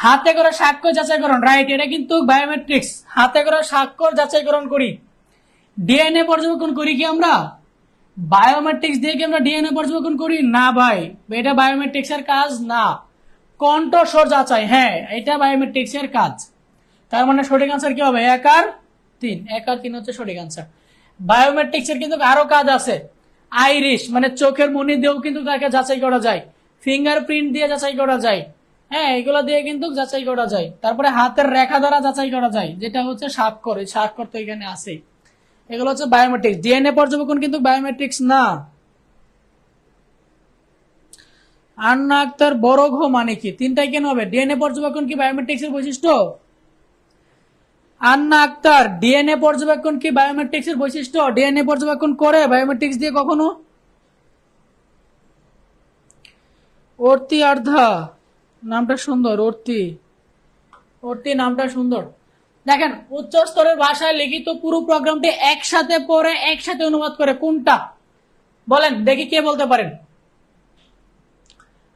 S1: হাতে করা স্বাক্ষর যাচাইকরণ, রাইট, এটা কিন্তু বায়োমেট্রিক্স। হাতে করা স্বাক্ষর যাচাইকরণ করি। ডিএনএ পর্যবেক্ষণ করি কি আমরা, বায়োমেট্রিক্স দিয়ে কি আমরা ডিএনএ পর্যবেক্ষণ করি না ভাই, এটা বায়োমেট্রিক্স এর কাজ না। কণ্ঠস্বর যাচাই, হ্যাঁ এটা বায়োমেট্রিক্স এর কাজ। তার মানে সঠিক আনসার কি হবে, 1 আর 3। 1 আর 3 হচ্ছে সঠিক আনসার। বায়োমেট্রিক্স এর কিন্তু আরো কাজ আছে। আইরিশ মানে চোখের মনি দিয়েও কিন্তু তাকে যাচাই করা যায়, ফিঙ্গারপ্রিন্ট দিয়ে যাচাই করা যায়, হ্যাঁ এগুলো দিয়ে কিন্তু যাচাই করা যায়। তারপরে হাতের রেখা দ্বারা যাচাই করা যায়, যেটা হচ্ছে স্বাক্ষর, এই স্বাক্ষর তো এখানে আছে। এগুলো হচ্ছে বায়োমেট্রিক্স। ডিএনএ পর্যবেক্ষণ কিন্তু বায়োমেট্রিক্স না। আন্না আক্তার বড় ঘ মানে কি, তিনটাই কেন হবে, ডিএনএ পর্যবেক্ষণ কি বায়োমেট্রিক্স এর বৈশিষ্ট্য। আন্না আক্তার ডিএনএ পর্যবেক্ষণ কি বায়োমেট্রিক্স এর বৈশিষ্ট্য, ডিএনএ পর্যবেক্ষণ করে বায়োমেট্রিক্স দিয়ে কখনো। অর্তি আর্ধা নামটা সুন্দর, অর্তি, অর্তি নামটা সুন্দর। দেখেন উচ্চ স্তরের ভাষায় লিখিত পুরো প্রোগ্রামটি একসাথে পড়ে একসাথে অনুবাদ করে কোনটা, বলেন দেখি কে বলতে পারেন।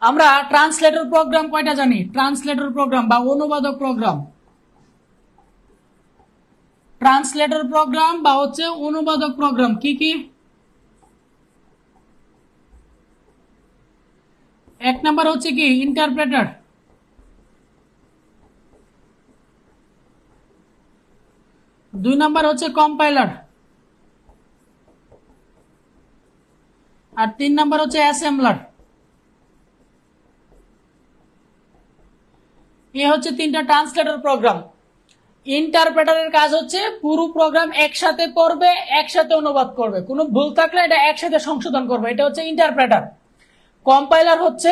S1: আমরা ট্রান্সলেটর প্রোগ্রাম কয়টা জানি, ট্রান্সলেটর প্রোগ্রাম বা অনুবাদক প্রোগ্রাম, ট্রান্সলেটর প্রোগ্রাম বা হচ্ছে অনুবাদক প্রোগ্রাম কি কি। 1 নাম্বার হচ্ছে কি ইন্টারপ্রেটার, 2 নাম্বার হচ্ছে কম্পাইলার, আর 3 নাম্বার হচ্ছে অ্যাসেম্বলার। এ হচ্ছে 3টা ট্রান্সলেটর প্রোগ্রাম। ইন্টারপ্রেটারের কাজ হচ্ছে পুরো প্রোগ্রাম একসাথে পড়বে, একসাথে অনুবাদ করবে, কোনো ভুল থাকলে এটা একসাথে সংশোধন করবে, এটা হচ্ছে ইন্টারপ্রেটার। কম্পাইলার হচ্ছে,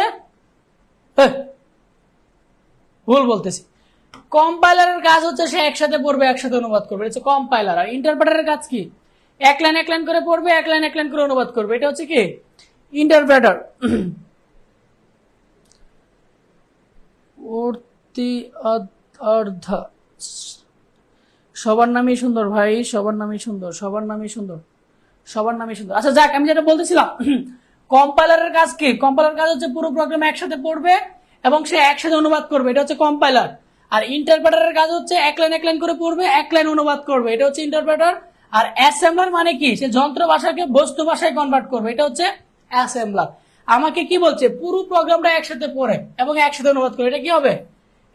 S1: ভুল বলতেছি, কম্পাইলারের কাজ হচ্ছে সে একসাথে পড়বে একসাথে অনুবাদ করবে, এটা হচ্ছে কম্পাইলার। আর ইন্টারপ্রেটারের কাজ কি, এক লাইন এক লাইন করে পড়বে, এক লাইন এক লাইন করে অনুবাদ করবে, এটা হচ্ছে কি ইন্টারপ্রেটার। অর্তি অর্ধা, সবার নামই সুন্দর ভাই, সবার নামই সুন্দর, সবার নামই সুন্দর, সবার নামই সুন্দর। আচ্ছা যাক, আমি যেটা বলতেছিলাম, কম্পাইলারের কাজ কি, কম্পাইলার কাজ হচ্ছে পুরো প্রোগ্রাম একসাথে পড়বে এবং সে একসাথে অনুবাদ করবে, এটা হচ্ছে কম্পাইলার। আর ইন্টারপ্রেটারের কাজ হচ্ছে এক লাইন করে পড়বে, এক লাইন অনুবাদ করবে, এটা হচ্ছে ইন্টারপ্রেটার। আর অ্যাসেম্বলার মানে কি, সে যন্ত্র ভাষাকে বস্তু ভাষায় কনভার্ট করবে, এটা হচ্ছে অ্যাসেম্বলার। আমাকে কি বলছে, পুরো প্রোগ্রামটা একসাথে পড়ে এবং একসাথে অনুবাদ করে, এটা কি হবে,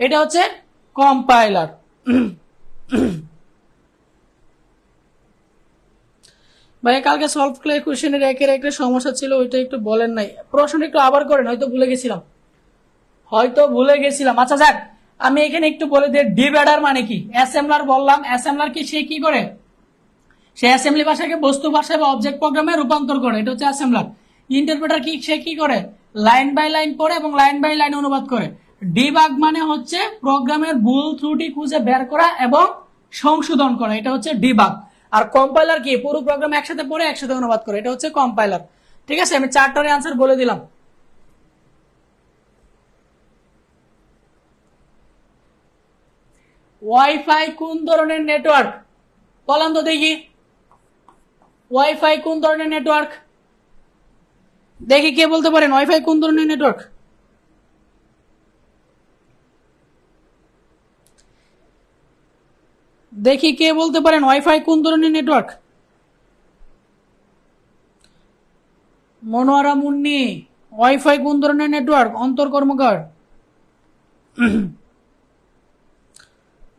S1: এটা হচ্ছে কম্পাইলার। ভাই কালকে সলভ ক্লে কোশ্চেনের একের একটা সমস্যা ছিল, ওইটা একটু বলেন নাই, প্রশ্নটা একটু আবার করেন, হয়তো ভুলে গেছিলাম, হয়তো ভুলে গেছিলাম। আচ্ছা যাক, আমি এখানে একটু বলে দিই, ডিভাইডার মানে কি, অ্যাসেম্বলার বললাম, অ্যাসেম্বলার কি, সে কি করে, সে অ্যাসেম্বলি ভাষাকে বস্তু ভাষায় বা অবজেক্ট প্রোগ্রামে রূপান্তর করে, এটা হচ্ছে অ্যাসেম্বলার। ইন্টারপ্রেটার কি, সে কি করে, লাইন বাই লাইন পড়ে এবং লাইন বাই লাইন অনুবাদ করে। ডিবাগ মানে হচ্ছে প্রোগ্রামের ভুল ত্রুটি খুঁজে বের করা এবং সংশোধন করা, এটা হচ্ছে ডিবাগ। আর কম্পাইলার কি, পুরো প্রোগ্রাম একসাথে পড়ে একসাথে অনুবাদ করে, এটা হচ্ছে কম্পাইলার। ঠিক আছে, আমি 4টার আনসার বলে দিলাম। ওয়াইফাই কোন ধরনের নেটওয়ার্ক, বলেন তো দেখি, ওয়াইফাই কোন ধরনের নেটওয়ার্ক, দেখি কে বলতে পারেন ওয়াইফাই কোন ধরনের নেটওয়ার্ক। দেখি কে বলতে পারেন ওয়াইফাই কোন ধরনের নেটওয়ার্ক? মনোয়ারা মুন্নি, ওয়াইফাই কোন ধরনের নেটওয়ার্ক? অন্তর কর্মকার,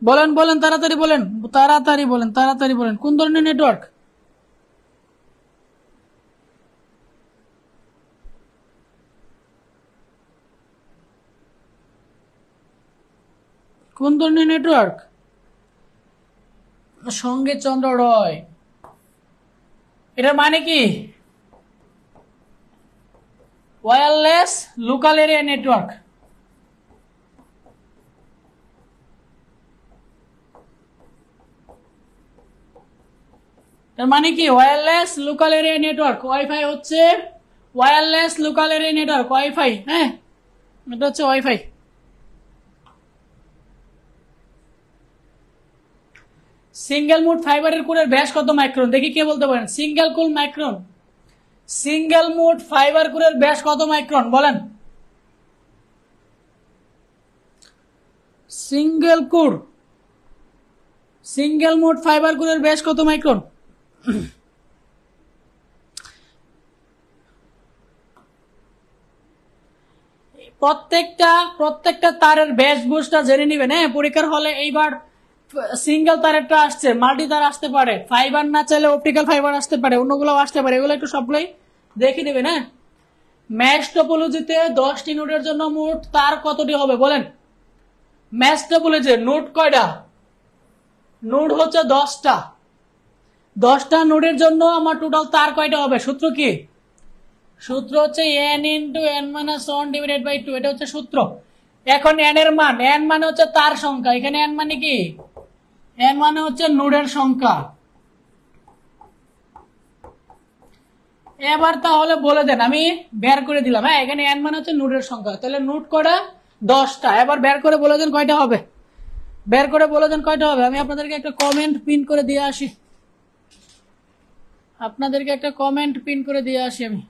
S1: বলেন বলেন, তাড়াতাড়ি বলেন, তাড়াতাড়ি বলেন, তাড়াতাড়ি বলেন, কোন ধরনের নেটওয়ার্ক? কোন ধরনের নেটওয়ার্ক? সঙ্গীত চন্দ্র রয়, এটার মানে কি? Wireless local area network. তার মানে কি? Wireless local area network. WiFi হচ্ছে wireless local area network, WiFi. হ্যাঁ, এটা হচ্ছে ওয়াইফাই। সিঙ্গেল মোড ফাইবারের কোরের ব্যাস কত মাইক্রন? দেখি কে বলতে পারেন। Single core micron, single mode fibre কোরের ব্যাস কত মাইক্রন বলেন? Single core, single mode fibre কোরের ব্যাস কত মাইক্রন? প্রত্যেকটা তারের ব্যাস বুঝটা জেনে নিবেন। হ্যাঁ, পরীক্ষার হলে এইবার সিঙ্গেল তারেরটা আসছে, মাল্টি তার আসতে পারে, ফাইবার না চাইলে অপটিক্যাল ফাইবার আসতে পারে, অন্যগুলো আসতে পারে, এগুলো একটু সবগুলোই দেখে নেবেন। হ্যাঁ, ম্যাশ টপোলজিতে 10টি নোডের জন্য মোট তার কতটি হবে বলেন? ম্যাশ টপোলজি নোড কয়টা? নোড হচ্ছে 10টা। 10টা নোডের জন্য আমার টোটাল তার কয়টা হবে? সূত্র কি? সূত্র হচ্ছে n into n minus 1 divided by 2, এটা হচ্ছে সূত্র। এখন n এর মান, n মানে হচ্ছে তার সংখ্যা, এখানে n মানে কি? n মানে হচ্ছে নোডের সংখ্যা। এবার তাহলে বলে দেন, আমি বের করে দিলাম। হ্যাঁ, এখানে n মানে হচ্ছে নোডের সংখ্যা, তাহলে নোড কয়টা? 10টা। এবার বের করে বলে দেন কয়টা হবে, বের করে বলে দেন কয়টা হবে। আমি আপনাদেরকে একটা কমেন্ট পিন করে দিয়ে আসি, আপনাদেরকে একটা কমেন্ট পিন করে দিয়ে আসি আমি।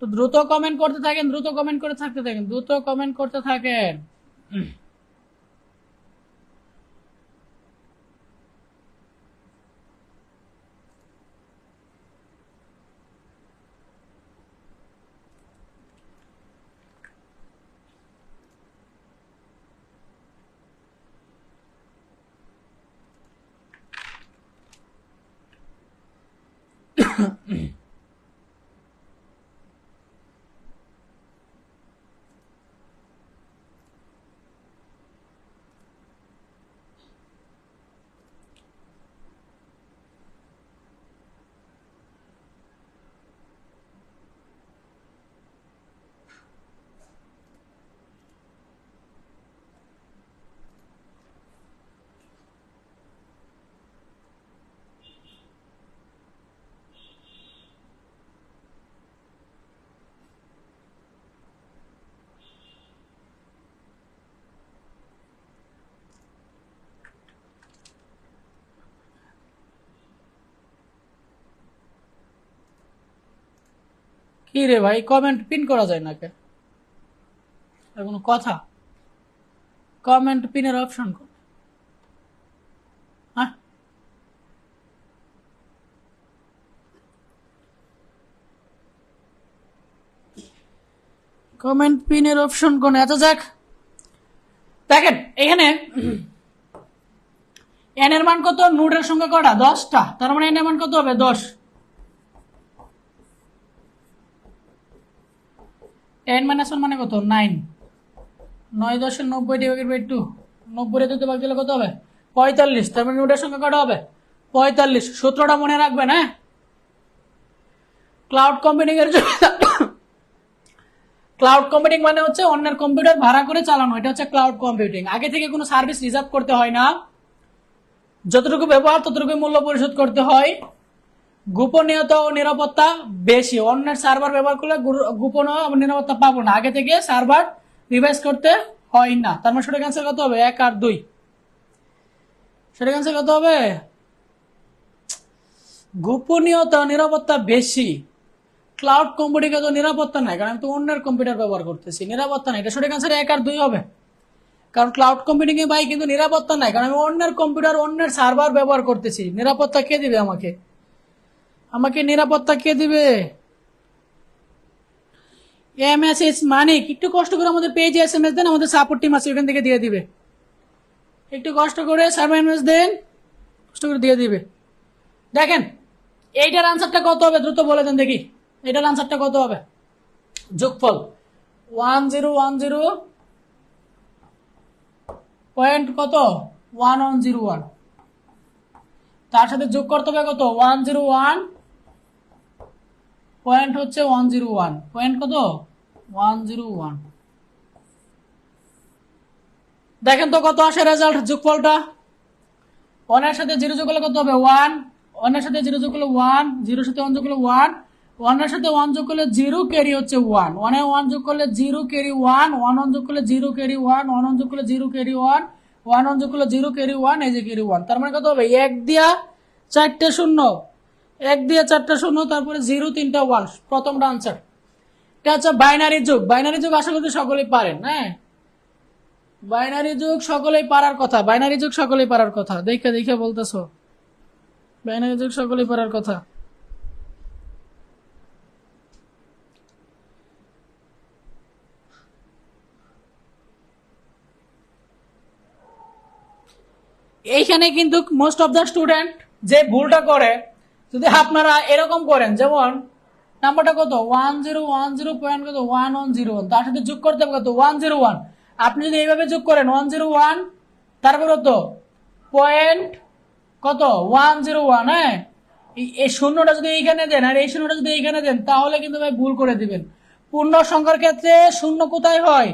S1: তো দ্রুত কমেন্ট করতে থাকেন, দ্রুত কমেন্ট করে থাকতে থাকেন, দ্রুত কমেন্ট করতে থাকেন। কি রে ভাই, কমেন্ট পিন করা যায় না কে? আর কোনো কথা? কমেন্ট পিনের অপশন কোন? হ্যাঁ, কমেন্ট পিনের অপশন কোন? আচ্ছা যাক, দেখেন এখানে n এর মান কত? নোডের সংখ্যা কয়টা? 10টা। তার মানে n এর মান কত হবে? 10। n মাইনাস 1 মানে কত? 9। 9 10 90 ডিভাইডেড বাই 2, 90 রে 2 তে ভাগ দিলে কত হবে? 45। তার মানে নোডের সংখ্যা কয়টা হবে? 45। সূত্রটা মনে রাখবেন। হ্যাঁ, ক্লাউড কম্পিউটিং এর জন্য, ক্লাউড কম্পিউটিং মানে হচ্ছে অন্যের কম্পিউটার ভাড়া করে চালানো, এটা হচ্ছে ক্লাউড কম্পিউটিং। আগে থেকে কোনো সার্ভিস রিজার্ভ করতে হয় না, যতটুকু ব্যবহার ততটুকু মূল্য পরিশোধ করতে হয়। গোপনীয়তা ও নিরাপত্তা বেশি, অন্যের সার্ভার ব্যবহার করলে গোপন নিরাপত্তা পাবো না, আগে থেকে সার্ভার রিভাইজ করতে হয় না। তার মানে সেটা ক্যান্সেল কত হবে? 1 আর 2, সেটা ক্যান্সেল কত হবে? গোপনীয়তা নিরাপত্তা বেশি, ক্লাউড কম্পিউটিংয়ে তো নিরাপত্তা নাই, কারণ আমি তো অন্যের কম্পিউটার ব্যবহার করতেছি, নিরাপত্তা নাই। এটা সঠিক আনসার 1 আর 2 হবে, কারণ ক্লাউড কম্পিউটিং এ ভাই কিন্তু নিরাপত্তা নাই, কারণ আমি অন্যের কম্পিউটার অন্যের সার্ভার ব্যবহার করতেছি। নিরাপত্তা কে দিবে আমাকে? আমাকে নিরাপত্তা কে দিবে? এমএসএস মানিক, একটু কষ্ট করে আমাদের পেজে এসএমএস দেন, আমাদের সাপোর্ট টিম আছে ওখান থেকে দিয়ে দিবে। একটু কষ্ট করে সার্ভার এমএস দেন, কষ্ট করে দিয়ে দিবে। দেখেন এইটার আনসারটা কত হবে দ্রুত বলে দেন দেখি, এটার আনসারটা কত হবে? যোগফল 1010 পয়েন্ট কত 1101, তার সাথে যোগ করতে হবে কত 101 পয়েন্ট হচ্ছে 101 পয়েন্ট কত 101। দেখেন তো কত আসে রেজাল্ট যোগফলটা। 1 এর সাথে 0 যোগ করলে কত হবে 1, 1 এর সাথে 0 যোগ করলে 1, 0 এর সাথে 1 যোগ করলে 1, 1 এর সাথে 1 যোগ করলে 0 ক্যারি হচ্ছে 1, 1 এ 1 যোগ করলে 0 ক্যারি 1, 1 1 যোগ করলে 0 ক্যারি 1, 1 1 যোগ করলে 0 ক্যারি 1, 1 1 যোগ করলে 0 ক্যারি 1, এই যে ক্যারি 1, তার মানে কত হবে 1 দিয়া 4টে শূন্য, 1 দিয়া 4টা শূন্য, তারপরে 0 3টা 1, প্রথমটা আনসার। এটা হচ্ছে বাইনারি যোগ। বাইনারি যোগ আশা করি সকলেই পারেন। হ্যাঁ, বাইনারি যোগ সকলেই পারার কথা, বাইনারি যোগ সকলেই পারার কথা, দেখে দেখে বলতেছো বাইনারি যোগ সকলেই পারার কথা। এইখানে কিন্তু মোস্ট অফ দ্য স্টুডেন্ট যে ভুলটা করে, যদি আপনারা এরকম করেন, যেমন নাম্বারটা কত 1010 পয়েন্ট কত 1101, তার সাথে যোগ করতে হবে কত 101, আপনি যদি এইভাবে যোগ করেন 101 তারপর কত পয়েন্ট কত 101, হ্যাঁ এই শূন্যটা যদি এইখানে দেন আর এই শূন্যটা যদি এইখানে দেন তাহলে কিন্তু ভাই ভুল করে দিবেন। পূর্ণ সংখ্যার ক্ষেত্রে শূন্য কোথায় হয়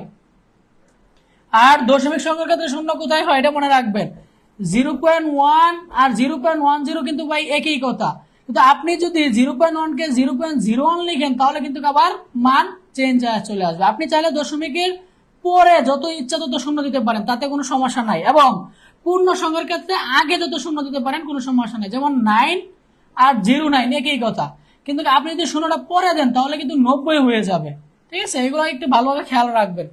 S1: আর দশমিক সংখ্যার ক্ষেত্রে শূন্য কোথায় হয় এটা মনে রাখবেন। 0.1 আর 0.10 কিন্তু ভাই একই কথা, কিন্তু আপনি যদি 0.1 কে 0.01 লিখেন তাহলে কিন্তু আবার মান চেঞ্জ চলে আসবে। আপনি চাইলে দশমিকের পরে যত ইচ্ছা তত শূন্য দিতে পারেন, তাতে কোনো সমস্যা নাই, এবং পূর্ণ সংখ্যার ক্ষেত্রে আগে যত শূন্য দিতে পারেন কোনো সমস্যা নাই, যেমন 9 আর 09 একই কথা, কিন্তু আপনি যদি শূন্যটা পরে দেন তাহলে কিন্তু 90 হয়ে যাবে। ঠিক আছে, এগুলো একটু ভালোভাবে খেয়াল রাখবেন।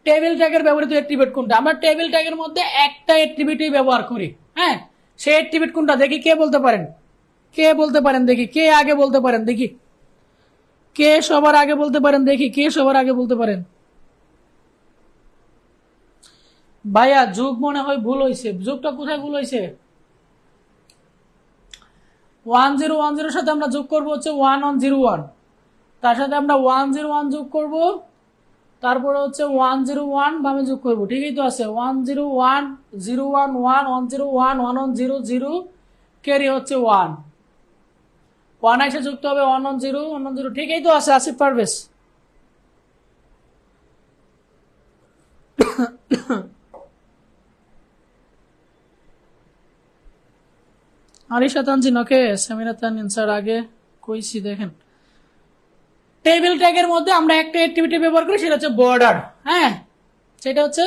S1: টেবিল ট্যাগের ব্যবহৃত অ্যাট্রিবিউট কোনটা? আমরা টেবিল ট্যাগের মধ্যে একটা অ্যাট্রিবিউটই ব্যবহার করি। হ্যাঁ, সেই অ্যাট্রিবিউট কোনটা দেখি, কে বলতে পারেন? কে বলতে পারেন দেখি, কে আগে বলতে পারেন দেখি, কে সবার আগে বলতে পারেন দেখি, কে সবার আগে বলতে পারেন? ভাইয়া যুগ মনে হয় ভুল হয়েছে, যুগটা কোথায় ভুল হয়েছে? 1010 সাথে আমরা যোগ করবো হচ্ছে 1101, তার সাথে আমরা 101 যোগ করব, তারপরে হচ্ছে 101 বামে যোগ করবো, ঠিকই তো আছে 101 011 101 1100 ক্যারি হচ্ছে 1 এসে যুক্ত হবে 110 110, ঠিকই তো আছে আসিফ পারভেজ। আরিশা তানজিন ওকে, সামিরা তানজিন স্যার আগে কইছি। দেখেন টেবিল ট্যাগের মধ্যে আমরা একটা অ্যাক্টিভিটি ব্যবহার করি, সেটা হচ্ছে বর্ডার। হ্যাঁ, সেটা হচ্ছে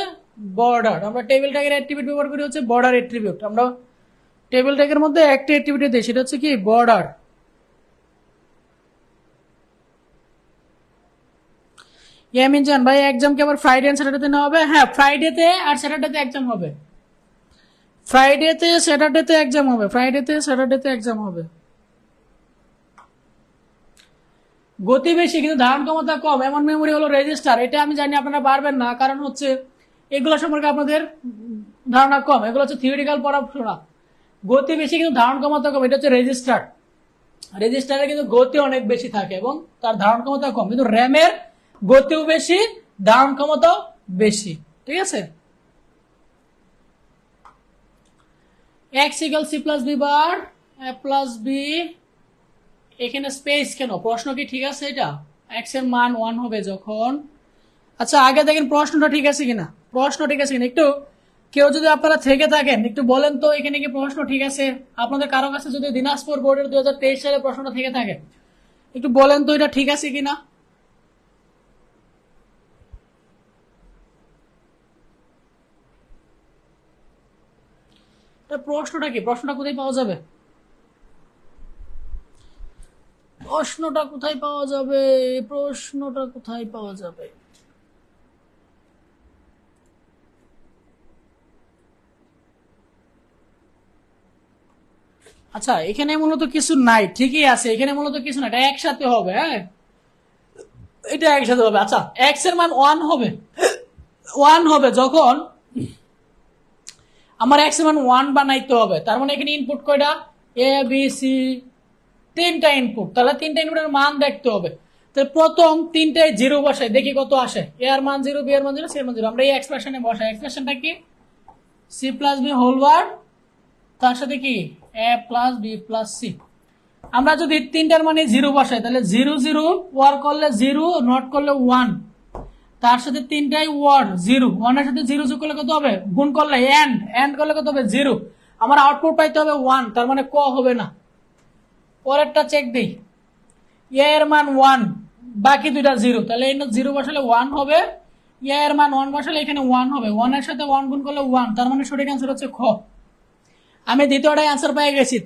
S1: বর্ডার। আমরা টেবিল ট্যাগের অ্যাট্রিবিউট ব্যবহার করি হচ্ছে বর্ডার অ্যাট্রিবিউট। আমরা টেবিল ট্যাগের মধ্যে একটা অ্যাক্টিভিটি দিই, সেটা হচ্ছে কি বর্ডার। ইয়ামিন জান ভাই এক্সাম কি আবার ফ্রাইডে এন্ড স্যাটারডেতে নেওয়া হবে? হ্যাঁ, ফ্রাইডেতে আর স্যাটারডেতে এক্সাম হবে, ফ্রাইডেতে স্যাটারডেতে এক্সাম হবে, ফ্রাইডেতে স্যাটারডেতে এক্সাম হবে। গতি বেশি কিন্তু ধারণ ক্ষমতা কম, এমন মেমোরি হলো রেজিস্টার। এটা আমি জানি আপনারা পারবেন না, কারণ হচ্ছে এগুলো সম্পর্কে আপনাদের ধারণা কম, এগুলো হচ্ছে থিওরিটিক্যাল পড়াশোনা। গতি বেশি কিন্তু ধারণ ক্ষমতা কম, এটা হচ্ছে রেজিস্টার। রেজিস্টারে কিন্তু গতি অনেক বেশি থাকে এবং তার ধারণ ক্ষমতা কম, কিন্তু র্যামের গতিও বেশি, ধারণ ক্ষমতাও বেশি। ঠিক আছে, X equal C plus B bar A plus B, এখানে স্পেস কেন? প্রশ্ন কি ঠিক আছে? এটা এক্স এর মান 1 হবে যখন, আচ্ছা আগে দেখেন প্রশ্নটা ঠিক আছে কিনা, প্রশ্ন ঠিক আছে কিনা, একটু কেউ যদি আপনারা থেকে থাকেন একটু বলেন তো এখানে কি প্রশ্ন ঠিক আছে? আপনাদের কারো কাছে যদি দিনাজপুর বোর্ডের 2023 সালে প্রশ্নটা থেকে থাকে একটু বলেন তো এটা ঠিক আছে কিনা। প্রশ্নটা কি? প্রশ্নটা কোথায় পাওয়া যাবে? প্রশ্নটা কোথায় পাওয়া যাবে? প্রশ্নটা কোথায় পাওয়া যাবে? আচ্ছা, এখানে মূলত কিছু নাই, ঠিকই আছে, এখানে মূলত কিছু নাই, এটা একসাথে হবে। হ্যাঁ, এটা একসাথে হবে। আচ্ছা, এক্স এর মান 1 হবে, 1 হবে যখন আমার এক্স এর মান 1 বানাইতে হবে। তার মানে এখানে ইনপুট কয়টা? এ বি সি, 3টা ইনপুট। তাহলে 3টা ইনপুটের মান দেখতে হবে। তাহলে প্রথম 3টায় 0 বসাই, দেখি কত আসে। এ এর মান 0, বি এর মান 0, সি এর মান 0। আমরা এই এক্সপ্রেশনে বসাই। এক্সপ্রেশনটা কি? C plus B whole bar, তার সাথে কি A plus B plus C. আমরা যদি 3টার মানে 0 বসাই, তাহলে 0 0 ওয়ার করলে 0, নট করলে 1, তার সাথে 3টাই ওয়ার্ড 0, 1 এর সাথে 0 যোগ করলে কত হবে? গুণ করলে এন্ড করলে কত হবে? 0। আমার আউটপুট পাইতে হবে 1, তার মানে ক হবে না। পরেরটা চেক দিই, এ এর মান 1, বাকি দুইটা 0, তাহলে এই 0 বসালে 1 হবে। এ এর মান 1 বসালে এখানে 1 হবে। 1 এর সাথে 1 গুণ করলে 1, তার মানে সঠিক অ্যান্সার হচ্ছে খ। আমি দ্বিতীয়টাই অ্যান্সার পেয়ে গেছি।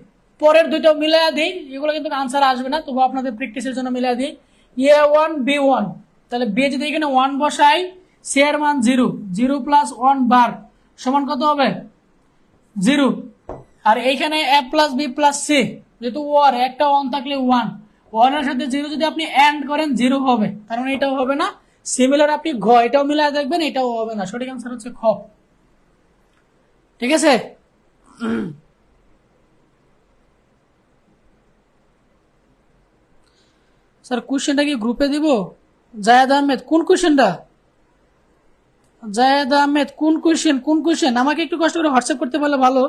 S1: পরের দুটো মিলিয়ে দিই, এগুলো কিন্তু আনসার আসবে না, তবু আপনাদের প্র্যাকটিসের জন্য মিলিয়ে দিই। A1 B1, তাহলে বি যদি এখানে 1 বসাই, সি এর মান 0, 0 প্লাস 1 বার সমান কত হবে? 0। আর এইখানে এ প্লাস বি প্লাস সি, যেহেতু ওয়ার একটা 1 থাকলে 1, 1 এর সাথে 0 যদি আপনি এন্ড করেন 0 হবে, তার মানে এটাও হবে না। সিমিলার আপনি ঘ এটাও মিলিয়ে দেখবেন, এটাও হবে না। সঠিক অ্যান্সার হচ্ছে খ। ঠিক আছে? স্যার কোশ্চেনটা কি গ্রুপে দিব? জায়েদ আহমেদ, কোন কোশ্চেনটা? জায়েদ আহমেদ, কোন কোশ্চেন? আমাকে একটু কষ্ট করে হোয়াটসঅ্যাপ করতে পারলে ভালো।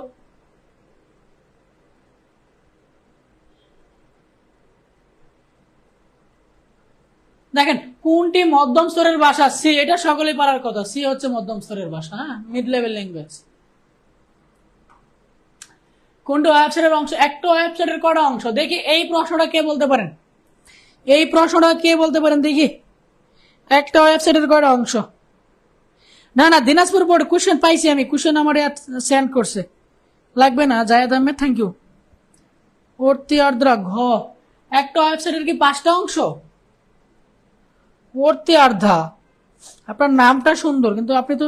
S1: দেখেন কোনটি মধ্যম স্তরের ভাষা? সি, এটা সকলেই পারার কথা। সি হচ্ছে মধ্যম স্তরের ভাষা, হ্যাঁ, মিড লেভেল ল্যাঙ্গুয়েজ। কোনটি ওয়েবসাইটের অংশ? একটা ওয়েবসাইটের কটা অংশ? দেখি এই প্রশ্নটা কে বলতে পারেন, এই প্রশ্নটা কে বলতে পারেন দেখি। একটা ওয়েবসাইটের কটা অংশ? না না, দিনাজপুর বোর্ড কোশ্চেন পাইছি আমি, কোশ্চেন আমার সেন্ড করছে, লাগবে না। জায়েদ আহমেদ, থ্যাংক ইউ। ভর্তি অর্ধা ঘ, একটা ওয়েবসাইটের কি 5টা অংশ? ভর্তি অর্ধা, আপনার নামটা সুন্দর কিন্তু আপনি তো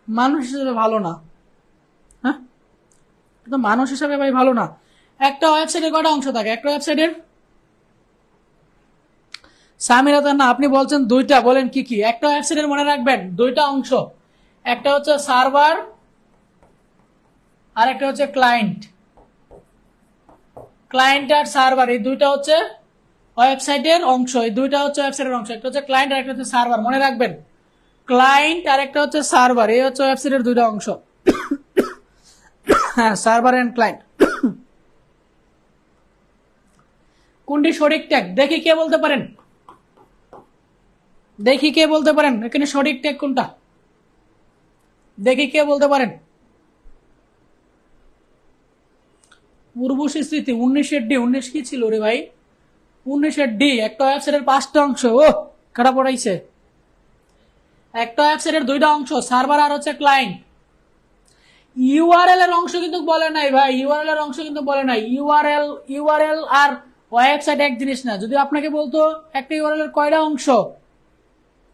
S1: মানুষ হিসেবে ভালো না। হ্যাঁ, তো মানুষ হিসেবে ভাই ভালো না। একটা ওয়েবসাইটের কটা অংশ থাকে? একটা ওয়েবসাইটের সামিরাতা, না আপনি বলছেন 2টা, বলেন কি কি? একটা ওয়েবসাইটের মনে রাখবেন 2টা অংশ, একটা হচ্ছে সার্ভার আর একটা হচ্ছে ক্লায়েন্ট। ক্লায়েন্ট আর সার্ভার, এই 2টা হচ্ছে ওয়েবসাইটের অংশ। এই 2টা হচ্ছে ওয়েবসাইটের অংশ, একটা হচ্ছে ক্লায়েন্ট আর একটা হচ্ছে সার্ভার। মনে রাখবেন, ক্লায়েন্ট আর একটা হচ্ছে সার্ভার, এই হচ্ছে ওয়েবসাইটের 2টা অংশ। হ্যাঁ, সার্ভার এন্ড ক্লায়েন্ট। কোনটি সঠিক ট্যাগ? দেখি কে বলতে পারেন, দেখি কে বলতে পারেন এখানে সঠিক ট্যাগ কোনটা? দেখি কে বলতে পারেন। উর্বশী স্মৃতি, 19-এর ডি। 19 কি ছিল রে ভাই? 19-এর ডি। একটা ওয়েবসাইটের 5টা অংশ, ও কাটা পড়াইছে। একটা ওয়েবসাইটের 2টা অংশ, সার্ভার আর হচ্ছে ক্লায়েন্ট। ইউআরএল এর অংশ কিন্তু বলে নাই ভাই, ইউআরএল এর অংশ কিন্তু বলে নাই। ইউআরএল আর ওয়েবসাইট এক জিনিস না। যদি আপনাকে বলতো একটা ইউআরএল এর কয়টা অংশ,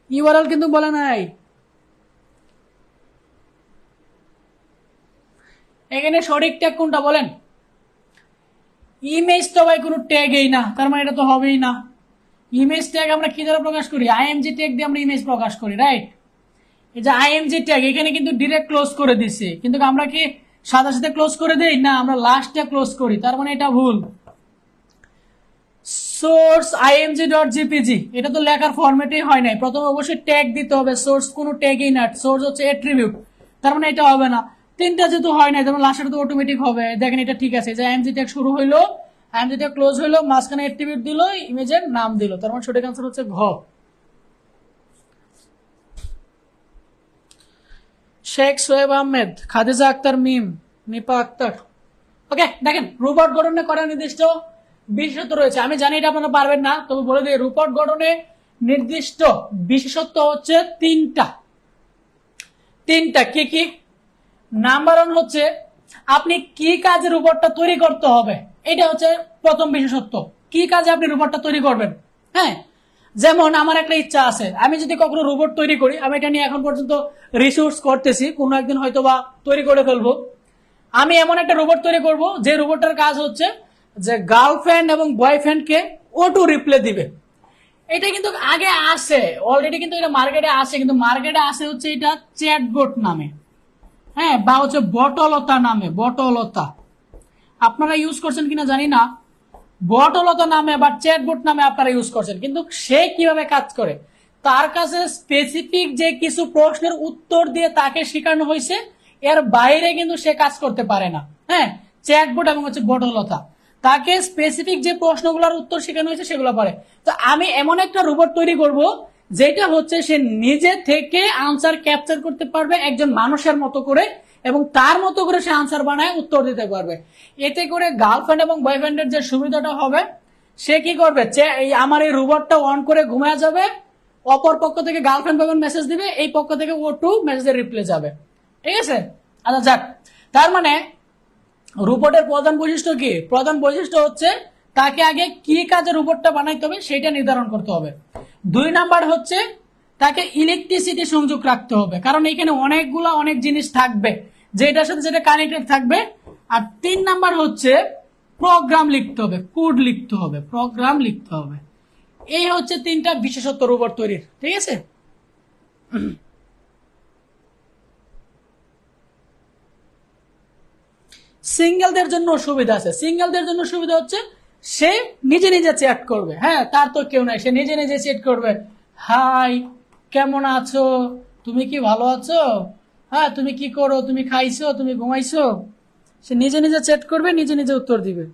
S1: ইউআরএল কিন্তু বলে নাই। এখানে সঠিক ট্যাগ কোনটা বলেন? ইমেজ তো ভাই কোনো ট্যাগই না, তার মানে এটা তো হবেই না। ইমেজ ট্যাগ আমরা কি দ্বারা প্রকাশ করি? আইএমজি ট্যাগ দিয়ে আমরা ইমেজ প্রকাশ করি, রাইট? এই যে আইএমজি ট্যাগ, এখানে কিন্তু ডিরেক্ট ক্লোজ করে দিছে, কিন্তু আমরা কি সাথে সাথে ক্লোজ করে দেই? না, আমরা লাস্টে ক্লোজ করি, তার মানে এটা ভুল। সোর্স img.jpg, এটা তো লেখার ফরম্যাটেই হয় নাই। প্রথমে অবশ্যই ট্যাগ দিতে হবে, সোর্স কোনো ট্যাগই না, সোর্স হচ্ছে অ্যাট্রিবিউট, তার মানে এটা হবে না। 3টা যেহেতু হয় নাই, তার লাস্টে তো অটোমেটিক হবে। দেখেন এটা ঠিক আছে, যে img ট্যাগ শুরু হইলো, img ট্যাগ ক্লোজ হইলো, মাঝখানে অ্যাট্রিবিউট দিল, ইমেজের নাম দিল, তার মানে সঠিক অ্যান্সার হচ্ছে ঘ। শেখ সোয়েব আহমেদ, খাদিজা আক্তার মিম, নিপা আক্তার। ওকে, দেখেন রোবট গঠনে করা নির্দিষ্ট বিশেষত্ব রয়েছে। আমি জানি এটা আপনারা পারবেন না, তবে বলে দিই, রোবট গঠনে নির্দিষ্ট বিশেষত্ব হচ্ছে 3টা। কি কি? নাম্বার 1 হচ্ছে আপনি কি কাজে রোবটটা তৈরি করতে হবে, এটা হচ্ছে প্রথম বিশেষত্ব। কি কাজে আপনি রোবটটা তৈরি করবেন। হ্যাঁ, যেমন আমার একটা ইচ্ছা আছে, আমি যদি কখনো রোবট তৈরি করি, আমি এটা নিয়ে এখন পর্যন্ত রিসোর্স করতেছি, কোনো একদিন হয়তো বা তৈরি করে ফেলবো। আমি এমন একটা রোবট তৈরি করব যে রোবটটার কাজ হচ্ছে যে গার্লফ্রেন্ড এবং বয়ফ্রেন্ডকে অটো রিপ্লাই দিবে। এটা কিন্তু আগে আসে অলরেডি, কিন্তু এটা মার্কেটে আসে, কিন্তু মার্কেটে আসে হচ্ছে এটা চ্যাটবট নামে, হ্যাঁ, বা হচ্ছে বটলতা নামে। বটলতা আপনারা ইউজ করছেন কিনা জানি না, বটলতা নামে বা চ্যাটবট নামে আপনারা ইউজ করছেন। কিন্তু সে কিভাবে কাজ করে, তার কাছে স্পেসিফিক যে কিছু প্রশ্নের উত্তর দিয়ে তাকে শেখানো হয়েছে, এর বাইরে কিন্তু সে কাজ করতে পারে না। হ্যাঁ, চ্যাটবট এবং হচ্ছে বটলতা, তাকে স্পেসিফিক যে প্রশ্নগুলোর উত্তর শেখানো হয়েছে সেগুলো পারে। তো আমি এমন একটা রোবট তৈরি করব যেটা হচ্ছে সে নিজে থেকে আনসার ক্যাপচার করতে পারবে একজন মানুষের মতো করে, এবং তার মতো করে সে আনসার বানায় উত্তর দিতে পারবে। এতে করে গার্লফ্রেন্ড এবং বয়ফ্রেন্ডের যে সুবিধাটা হবে, সে কি করবে, আমার এই রোবটটা অন করে ঘুমিয়ে যাবে, অপর পক্ষ থেকে গার্লফ্রেন্ড বয়ফ্রেন্ড মেসেজ দিবে, এই পক্ষ থেকে ও টু মেসেজের রিপ্লাই যাবে। ঠিক আছে, আচ্ছা যাক, তার মানে রোবটের প্রধান বৈশিষ্ট্য কি? প্রধান বৈশিষ্ট্য হচ্ছে তাকে আগে কি কাজে রোবটটা বানাইতে হবে সেটা নির্ধারণ করতে হবে। 2 নাম্বার হচ্ছে তাকে ইলেকট্রিসিটি সংযোগ রাখতে হবে, কারণ এখানে অনেক জিনিস থাকবে যেটার সাথে যেটা কানেক্টেড থাকবে। আর 3 নাম্বার হচ্ছে প্রোগ্রাম লিখতে হবে, কোড লিখতে হবে, প্রোগ্রাম লিখতে হবে। এই হচ্ছে 3টা বিশেষত্ব রোবট তৈরির। ঠিক আছে, সিঙ্গেলদের জন্য সুবিধা আছে। সিঙ্গেলদের জন্য সুবিধা হচ্ছে সে নিজে নিজে চ্যাট করবে। হ্যাঁ, তার তো কেউ নাই, সে নিজে নিজে চ্যাট করবে। হাই, কেমন আছো, তুমি কি ভালো আছো, হ্যাঁ তুমি কি করো, তুমি খাইছো, তুমি ঘুমাইছো, সে নিজে নিজে চ্যাট করবে, নিজে নিজে উত্তর দিবে।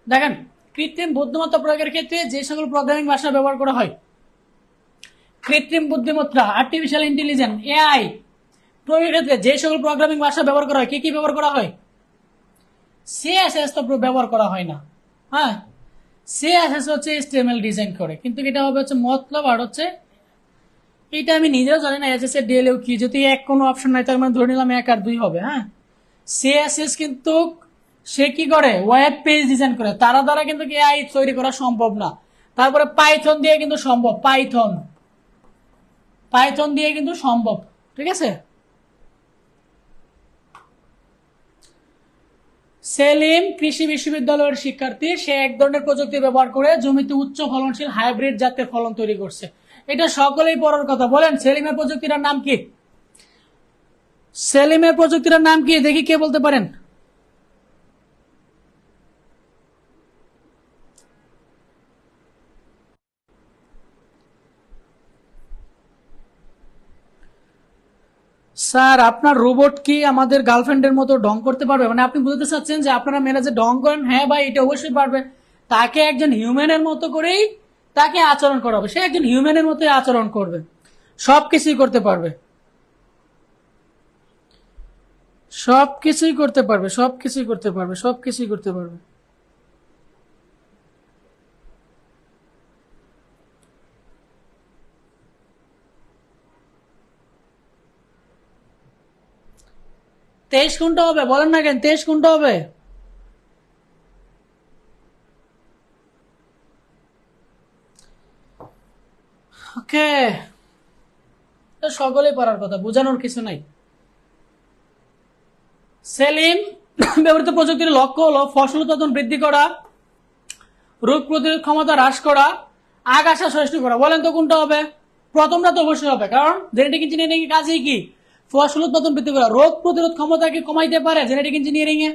S1: দেখেন, কৃত্রিম বুদ্ধিমত্তা প্রয়োগের ক্ষেত্রে যে সকল প্রোগ্রামিং ভাষা ব্যবহার করা হয়, কৃত্রিম বুদ্ধিমত্তা, আর্টিফিশিয়াল ইন্টেলিজেন্স, এআই প্রয়োগের ক্ষেত্রে যে সকল প্রোগ্রামিং ভাষা ব্যবহার করা হয়, কি কি ব্যবহার করা হয়? সিএসএস তো ব্যবহার করা হয় না। হ্যাঁ, সিএসএস হচ্ছে এইচটিএমএল ডিজাইন করে, কিন্তু এটা হবে হচ্ছে মতলব, আর হচ্ছে এটা আমি নিজেও জানি না এসএস এর ডিএলইউ কি, যদি এক কোনো অপশন নাই তার মানে ধরে নিলাম 1 আর 2 হবে। হ্যাঁ, সিএসএস কিন্তু সে কি করে, ওয়েব পেজ ডিজাইন করে, তারা দ্বারা কিন্তু এআই তৈরি করা সম্ভব না। তারপরে পাইথন দিয়ে কিন্তু সম্ভব, পাইথন পাইথন দিয়ে কিন্তু সম্ভব। ঠিক আছে, সেলিম কৃষি বিশ্ববিদ্যালয়ের শিক্ষার্থী, সে এক ধরনের প্রযুক্তি ব্যবহার করে জমিতে উচ্চ ফলনশীল হাইব্রিড জাতের ফলন তৈরি করছে। এটা সকলেই পড়ার কথা। বলেন সেলিমের প্রযুক্তিটার নাম কি? সেলিমের প্রযুক্তিটার নাম কি দেখি, কে বলতে পারেন? স্যার, আপনার রোবট কি আমাদের গার্লফ্রেন্ডের মতো ঢং করতে পারবে? মানে আপনি বুঝতে চাচ্ছেন যে আপনারা মেয়েরা যে ঢং করেন? হ্যাঁ ভাই, এটা অবশ্যই পারবে। তাকে একজন হিউম্যানের মতো করেই তাকে আচরণ করা হবে, সে একজন হিউম্যানের মতোই আচরণ করবে, সবকিছুই করতে পারবে, সবকিছুই করতে পারবে, সবকিছুই করতে পারবে, সবকিছুই করতে পারবে। 23 কোনটা হবে বলেন না কেন? 23 কোনটা হবে? ওকে, সকলেই পারার কথা, বোঝানোর কিছু নাই। সেলিম ব্যবহৃত প্রযুক্তির লক্ষ্য হলো ফসল উৎপাদন বৃদ্ধি করা, রোগ প্রতিরোধ ক্ষমতা হ্রাস করা, আগাছা সৃষ্টি করা। বলেন তো কোনটা হবে? প্রথমটা তো অবশ্যই হবে, কারণ জেনেটিক ইঞ্জিনিয়ারিং এর কাজই কি? ফসল উৎপাদন বৃদ্ধি করা। রোগ প্রতিরোধ ক্ষমতাকে কমাইতে পারে জেনেটিক ইঞ্জিনিয়ারিং এ।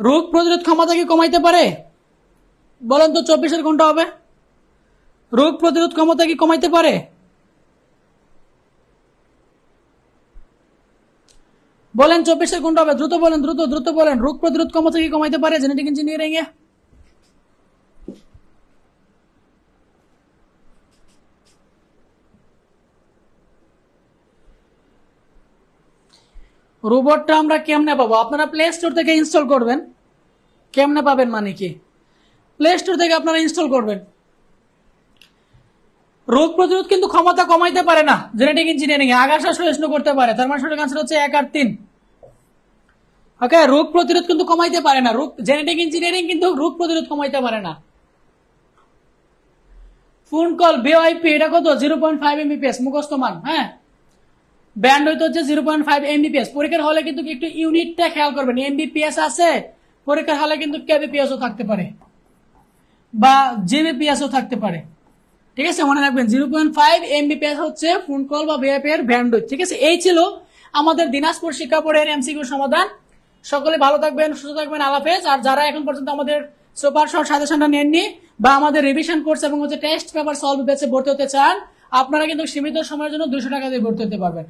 S1: রোগ প্রতিরোধ ক্ষমতা কি কমাইতে পারে? বলেন তো 24 কোনটা হবে? রোগ প্রতিরোধ ক্ষমতা কি কমাইতে পারে? বলেন 24 কোনটা হবে? দ্রুত বলেন, দ্রুত বলেন। রোগ প্রতিরোধ ক্ষমতা কি কমাইতে পারে জেনেটিক ইঞ্জিনিয়ারিং এ? রোবটটা আমরা কেমনে পাবো? আপনারা প্লে স্টোর থেকে ইনস্টল করবেন। কেমনে পাবেন মানে কি? প্লে স্টোর থেকে আপনারা ইনস্টল করবেন। রোগ প্রতিরোধ কিন্তু ক্ষমতা কমাইতে পারে না জেনেটিক ইঞ্জিনিয়ারিং এ, আগাছা সহিষ্ণু করতে পারে। তার মানে সঠিক আনসার হচ্ছে 1 আর 3। ওকে, রোগ প্রতিরোধ কিন্তু কমাইতে পারে না। জেনেটিক ইঞ্জিনিয়ারিং কিন্তু রোগ প্রতিরোধ কমাইতে পারে না। ফোন কল ভিওআইপি এটা কত? 0.5 এমবিপিএস মুখস্থ মান। হ্যাঁ, ব্যান্ড হইতে হচ্ছে 0.5 এমবিপিএস। পরীক্ষার হলে কিন্তু একটু ইউনিটটা খেয়াল করবেন। এমবিপিএস আছে, পরীক্ষার হলে কিন্তু কেবিপিএসও থাকতে পারে বা জিবিপিএসও থাকতে পারে। ঠিক আছে, মনে রাখবেন 0.5 এমবিপিএস হচ্ছে ফোন কল বা ভিওআইপি এর ব্যান্ডউইথ। ঠিক আছে, এই ছিল আমাদের দিনাজপুর শিক্ষা বোর্ডের এমসিকিউ সমাধান। সকলে ভালো থাকবেন, সুস্থ থাকবেন, আল্লাহ হাফেজ। আর যারা এখন পর্যন্ত আমাদের সুপার শর্ট সাজেশনটা নেননি বা আমাদের রিভিশন কোর্স এবং হচ্ছে টেস্ট পেপার সলভ ব্যাচে ভর্তি হতে চান, আপনারা কিন্তু সীমিত সময়ের জন্য 200 টাকা দিয়ে ভর্তি হতে পারবেন।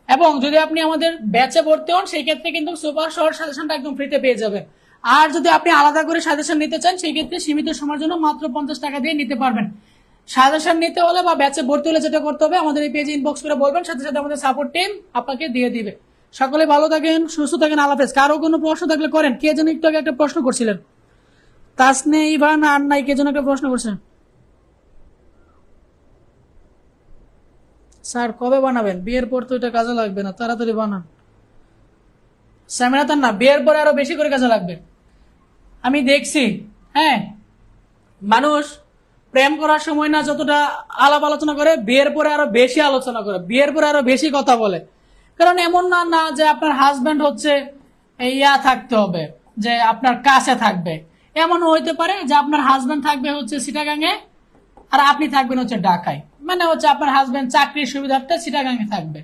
S1: এবং যদি আপনি আমাদের ব্যাচে ভর্তি হন সেই ক্ষেত্রে কিন্তু সুপার শর্ট সাজেশনটা একদম ফ্রিতে পেয়ে যাবেন। আর যদি আপনি আলাদা করে সাজেশন নিতে চান সেই ক্ষেত্রে সীমিত সময়ের জন্য মাত্র 50 টাকা দিয়ে নিতে পারবেন। সাজেশন নিতে হলে বা ব্যাচে ভর্তি হলে যেটা করতে হবে, আমাদের এই পেজে ইনবক্স করে বলবেন, সাথে সাথে আমাদের সাপোর্ট টিম আপনাকে দিয়ে দিবে। সকলে ভালো থাকেন, সুস্থ থাকেন, আল্লাহ হাফেজ। কারো কোনো প্রশ্ন থাকলে করেন। কে যেন একটু আগে একটা প্রশ্ন করছিলেন, তাসনে ইভান আর নাই, কে যেন একটা প্রশ্ন করছেন। স্যার কবে বানাবেন? বিয়ের পর তো এটা কাজে লাগবে না, তাড়াতাড়ি বানান। স্যামিনাতার না, বিয়ের পরে আরো বেশি করে কাজে লাগবে। আমি দেখছি, হ্যাঁ, মানুষ প্রেম করার সময় না যতটা আলাপ আলোচনা করে, বিয়ের পরে আরো বেশি আলোচনা করে, বিয়ের পরে আরো বেশি কথা বলে। কারণ এমন না না যে আপনার হাজবেন্ড হচ্ছে ইয়া থাকতে হবে যে আপনার কাছে থাকবে। এমনও হইতে পারে যে আপনার হাজবেন্ড থাকবে হচ্ছে চিটাগাঙে আর আপনি থাকবেন হচ্ছে ঢাকায়। মানে হচ্ছে আপনার হাজবেন্ড চাকরির সুবিধার্থে চিটাগাঙে থাকবে।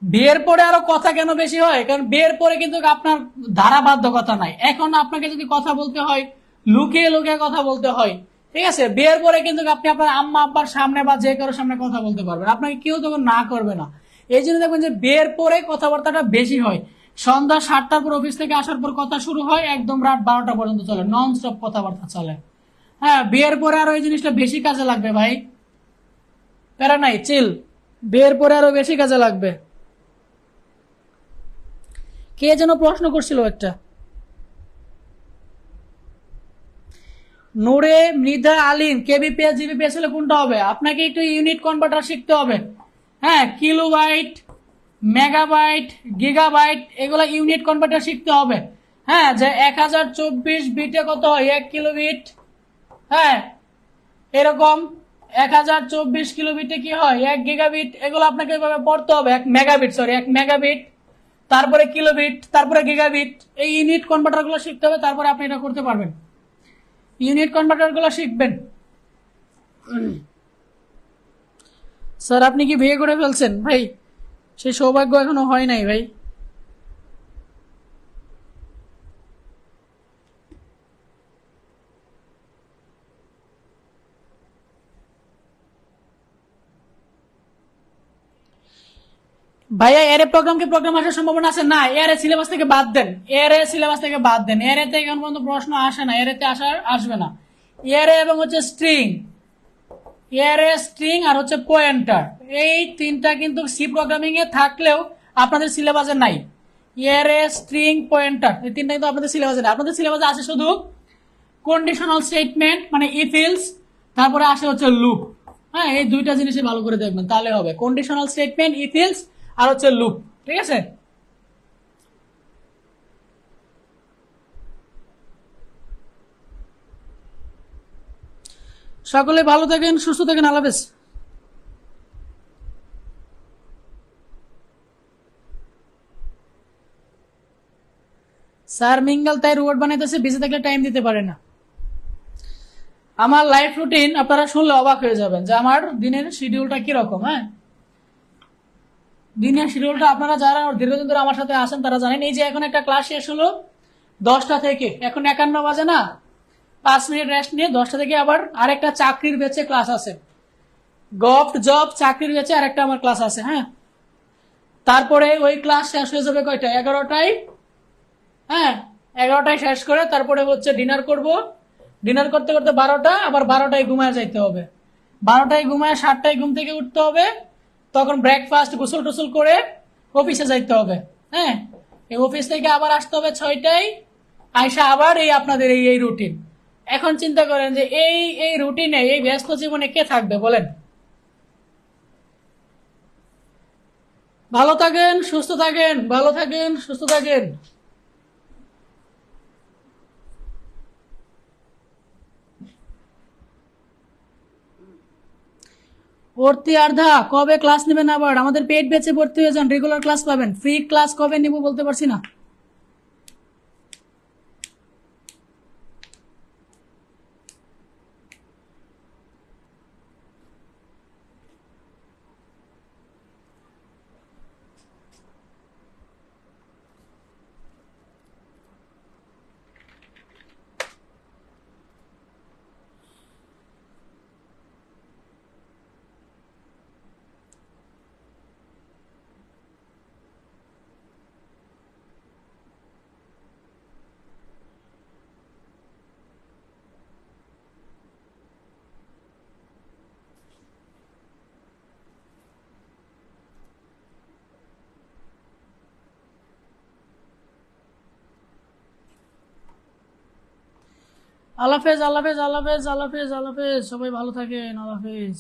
S1: বিয়ের পরে আরো কথা কেন বেশি হয়? কারণ বিয়ের পরে কিন্তু আপনার ধারাবাধ্যকতা নাই। এখন আপনাকে যদি কথা বলতে হয়, লুকিয়ে লুকিয়ে কথা বলতে হয়। ঠিক আছে, বিয়ের পরে কিন্তু আপনি আপনার আম্মা আব্বার সামনে বা যে কারোর সামনে কথা বলতে পারবেন, আপনাকে কেউ তখন না করবে না। এই জন্য দেখবেন যে বিয়ের পরে কথাবার্তাটা বেশি হয়। সন্ধ্যা 7টার পর অফিস থেকে আসার পর কথা শুরু হয়, একদম রাত 12টা পর্যন্ত চলে, নন স্টপ কথাবার্তা চলে। হ্যাঁ, বিয়ের পরে আরো এই জিনিসটা বেশি কাজে লাগবে ভাই। প্যারা নাই, চিল। বিয়ের পরে আরো বেশি কাজে লাগবে। কে যেন প্রশ্ন করছিল একটা, নূরে মৃধা আলিন। কেবিপিএস জিবিপিএস হলে কোনটা হবে? আপনাকে একটু ইউনিট কনভার্টার শিখতে হবে। হ্যাঁ, কিলোবাইট, মেগাবাইট, গিগাবাইট, এগুলা ইউনিট কনভার্টার শিখতে হবে। হ্যাঁ, যে 1024 বিটে কত হয় 1 কিলোবিট। হ্যাঁ, এরকম 1024 কিলোবিটে কি হয় 1 গিগাবিট। এগুলো আপনাকে এভাবে পড়তে হবে। 1 মেগাবিট, সরি 1 মেগাবিট, তারপরে কিলোবিট, তারপরে গিগাবিট। এই ইউনিট কনভার্টার গুলো শিখতে হবে, তারপরে আপনি এটা করতে পারবেন। ইউনিট কনভার্টার গুলো শিখবেন। স্যার আপনি কি বিয়ে করে ফেলছেন? ভাই সেই সৌভাগ্য এখনো হয় নাই ভাই। ভাইয়া এর প্রোগ্রাম কি প্রোগ্রাম আসার সম্ভাবনা আছে? না, এর সিলেবাস থেকে বাদ দেন, এর সিলেবাস থেকে বাদ দেন। এর থেকে এখন পর্যন্ত প্রশ্ন আসে না, এর আসবে না। এর এবং হচ্ছে স্ট্রিং, এর স্ট্রিং আর হচ্ছে পয়েন্টার, এই তিনটা কিন্তু সি প্রোগ্রামিং এ থাকলেও আপনাদের সিলেবাসে নাই। এর স্ট্রিং পয়েন্টার এই তিনটা কিন্তু আপনাদের সিলেবাসে নাই। আপনাদের সিলেবাসে আছে শুধু কন্ডিশনাল স্টেটমেন্ট মানে ইফ এলস, তারপরে আসে হচ্ছে লুপ। হ্যাঁ, এই দুইটা জিনিসই ভালো করে দেখবেন, তাহলে হবে। কন্ডিশনাল স্টেটমেন্ট, ইফ এলস আর হচ্ছে লুপ। ঠিক আছে, সকলে ভালো থাকেন, সুস্থ থাকেন, আল্লাহ হাফেজ। স্যার মিঙ্গল তাই রোবট বানাইতেছে, বিজি থাকলে টাইম দিতে পারে না। আমার লাইফ রুটিন আপনারা শুনলে অবাক হয়ে যাবেন যে আমার দিনের শিডিউলটা কিরকম। হ্যাঁ, দিনের শিডিউলটা আপনারা যারা দীর্ঘদিন ধরে আমার সাথে আসেন তারা জানেন। এই যে এখন একটা ক্লাস শেষ হলো, 10টা থেকে, এখন 51 বাজে না, 5 মিনিট রেস্ট নিয়ে 10টা থেকে আবার আরেকটা চাকরির বেচে ক্লাস আছে, গভট জব চাকরির বেচে আরেকটা আমার ক্লাস আছে। হ্যাঁ, তারপরে ওই ক্লাস শেষ হয়ে যাবে কয়টা, 11টায়। হ্যাঁ, 11টায় শেষ করে তারপরে হচ্ছে ডিনার করব, ডিনার করতে করতে 12টা, আবার 12টায় ঘুমায় যাইতে হবে, 12টায় ঘুমায় 7টায় ঘুম থেকে উঠতে হবে, তখন ব্রেকফাস্ট গোসল টোসল করে অফিসে যাইতে হবে। হ্যাঁ, এই অফিস থেকে আবার আসতে হবে 6টায়, আইসা আবার এই আপনাদের এই রুটিন। এখন চিন্তা করেন যে এই রুটিনে, এই ব্যস্ত জীবনে কে থাকবে বলেন? ভালো থাকেন, সুস্থ থাকেন, ভালো থাকেন, সুস্থ থাকেন। ভর্তি আর্ধা কবে ক্লাস নেবেন? আবার আমাদের পেড ব্যাচে ভর্তি হয়ে যান, রেগুলার ক্লাস পাবেন। ফ্রি ক্লাস কবে নিব বলতে পারছি না। আল্লাহ হাফেজ, আল্লাহ হাফেজ, আল্লাহ হাফেজ, আল্লাহ হাফেজ, আল্লাহ হাফেজ, সবাই ভালো থাকেন, আল্লাহ হাফেজ।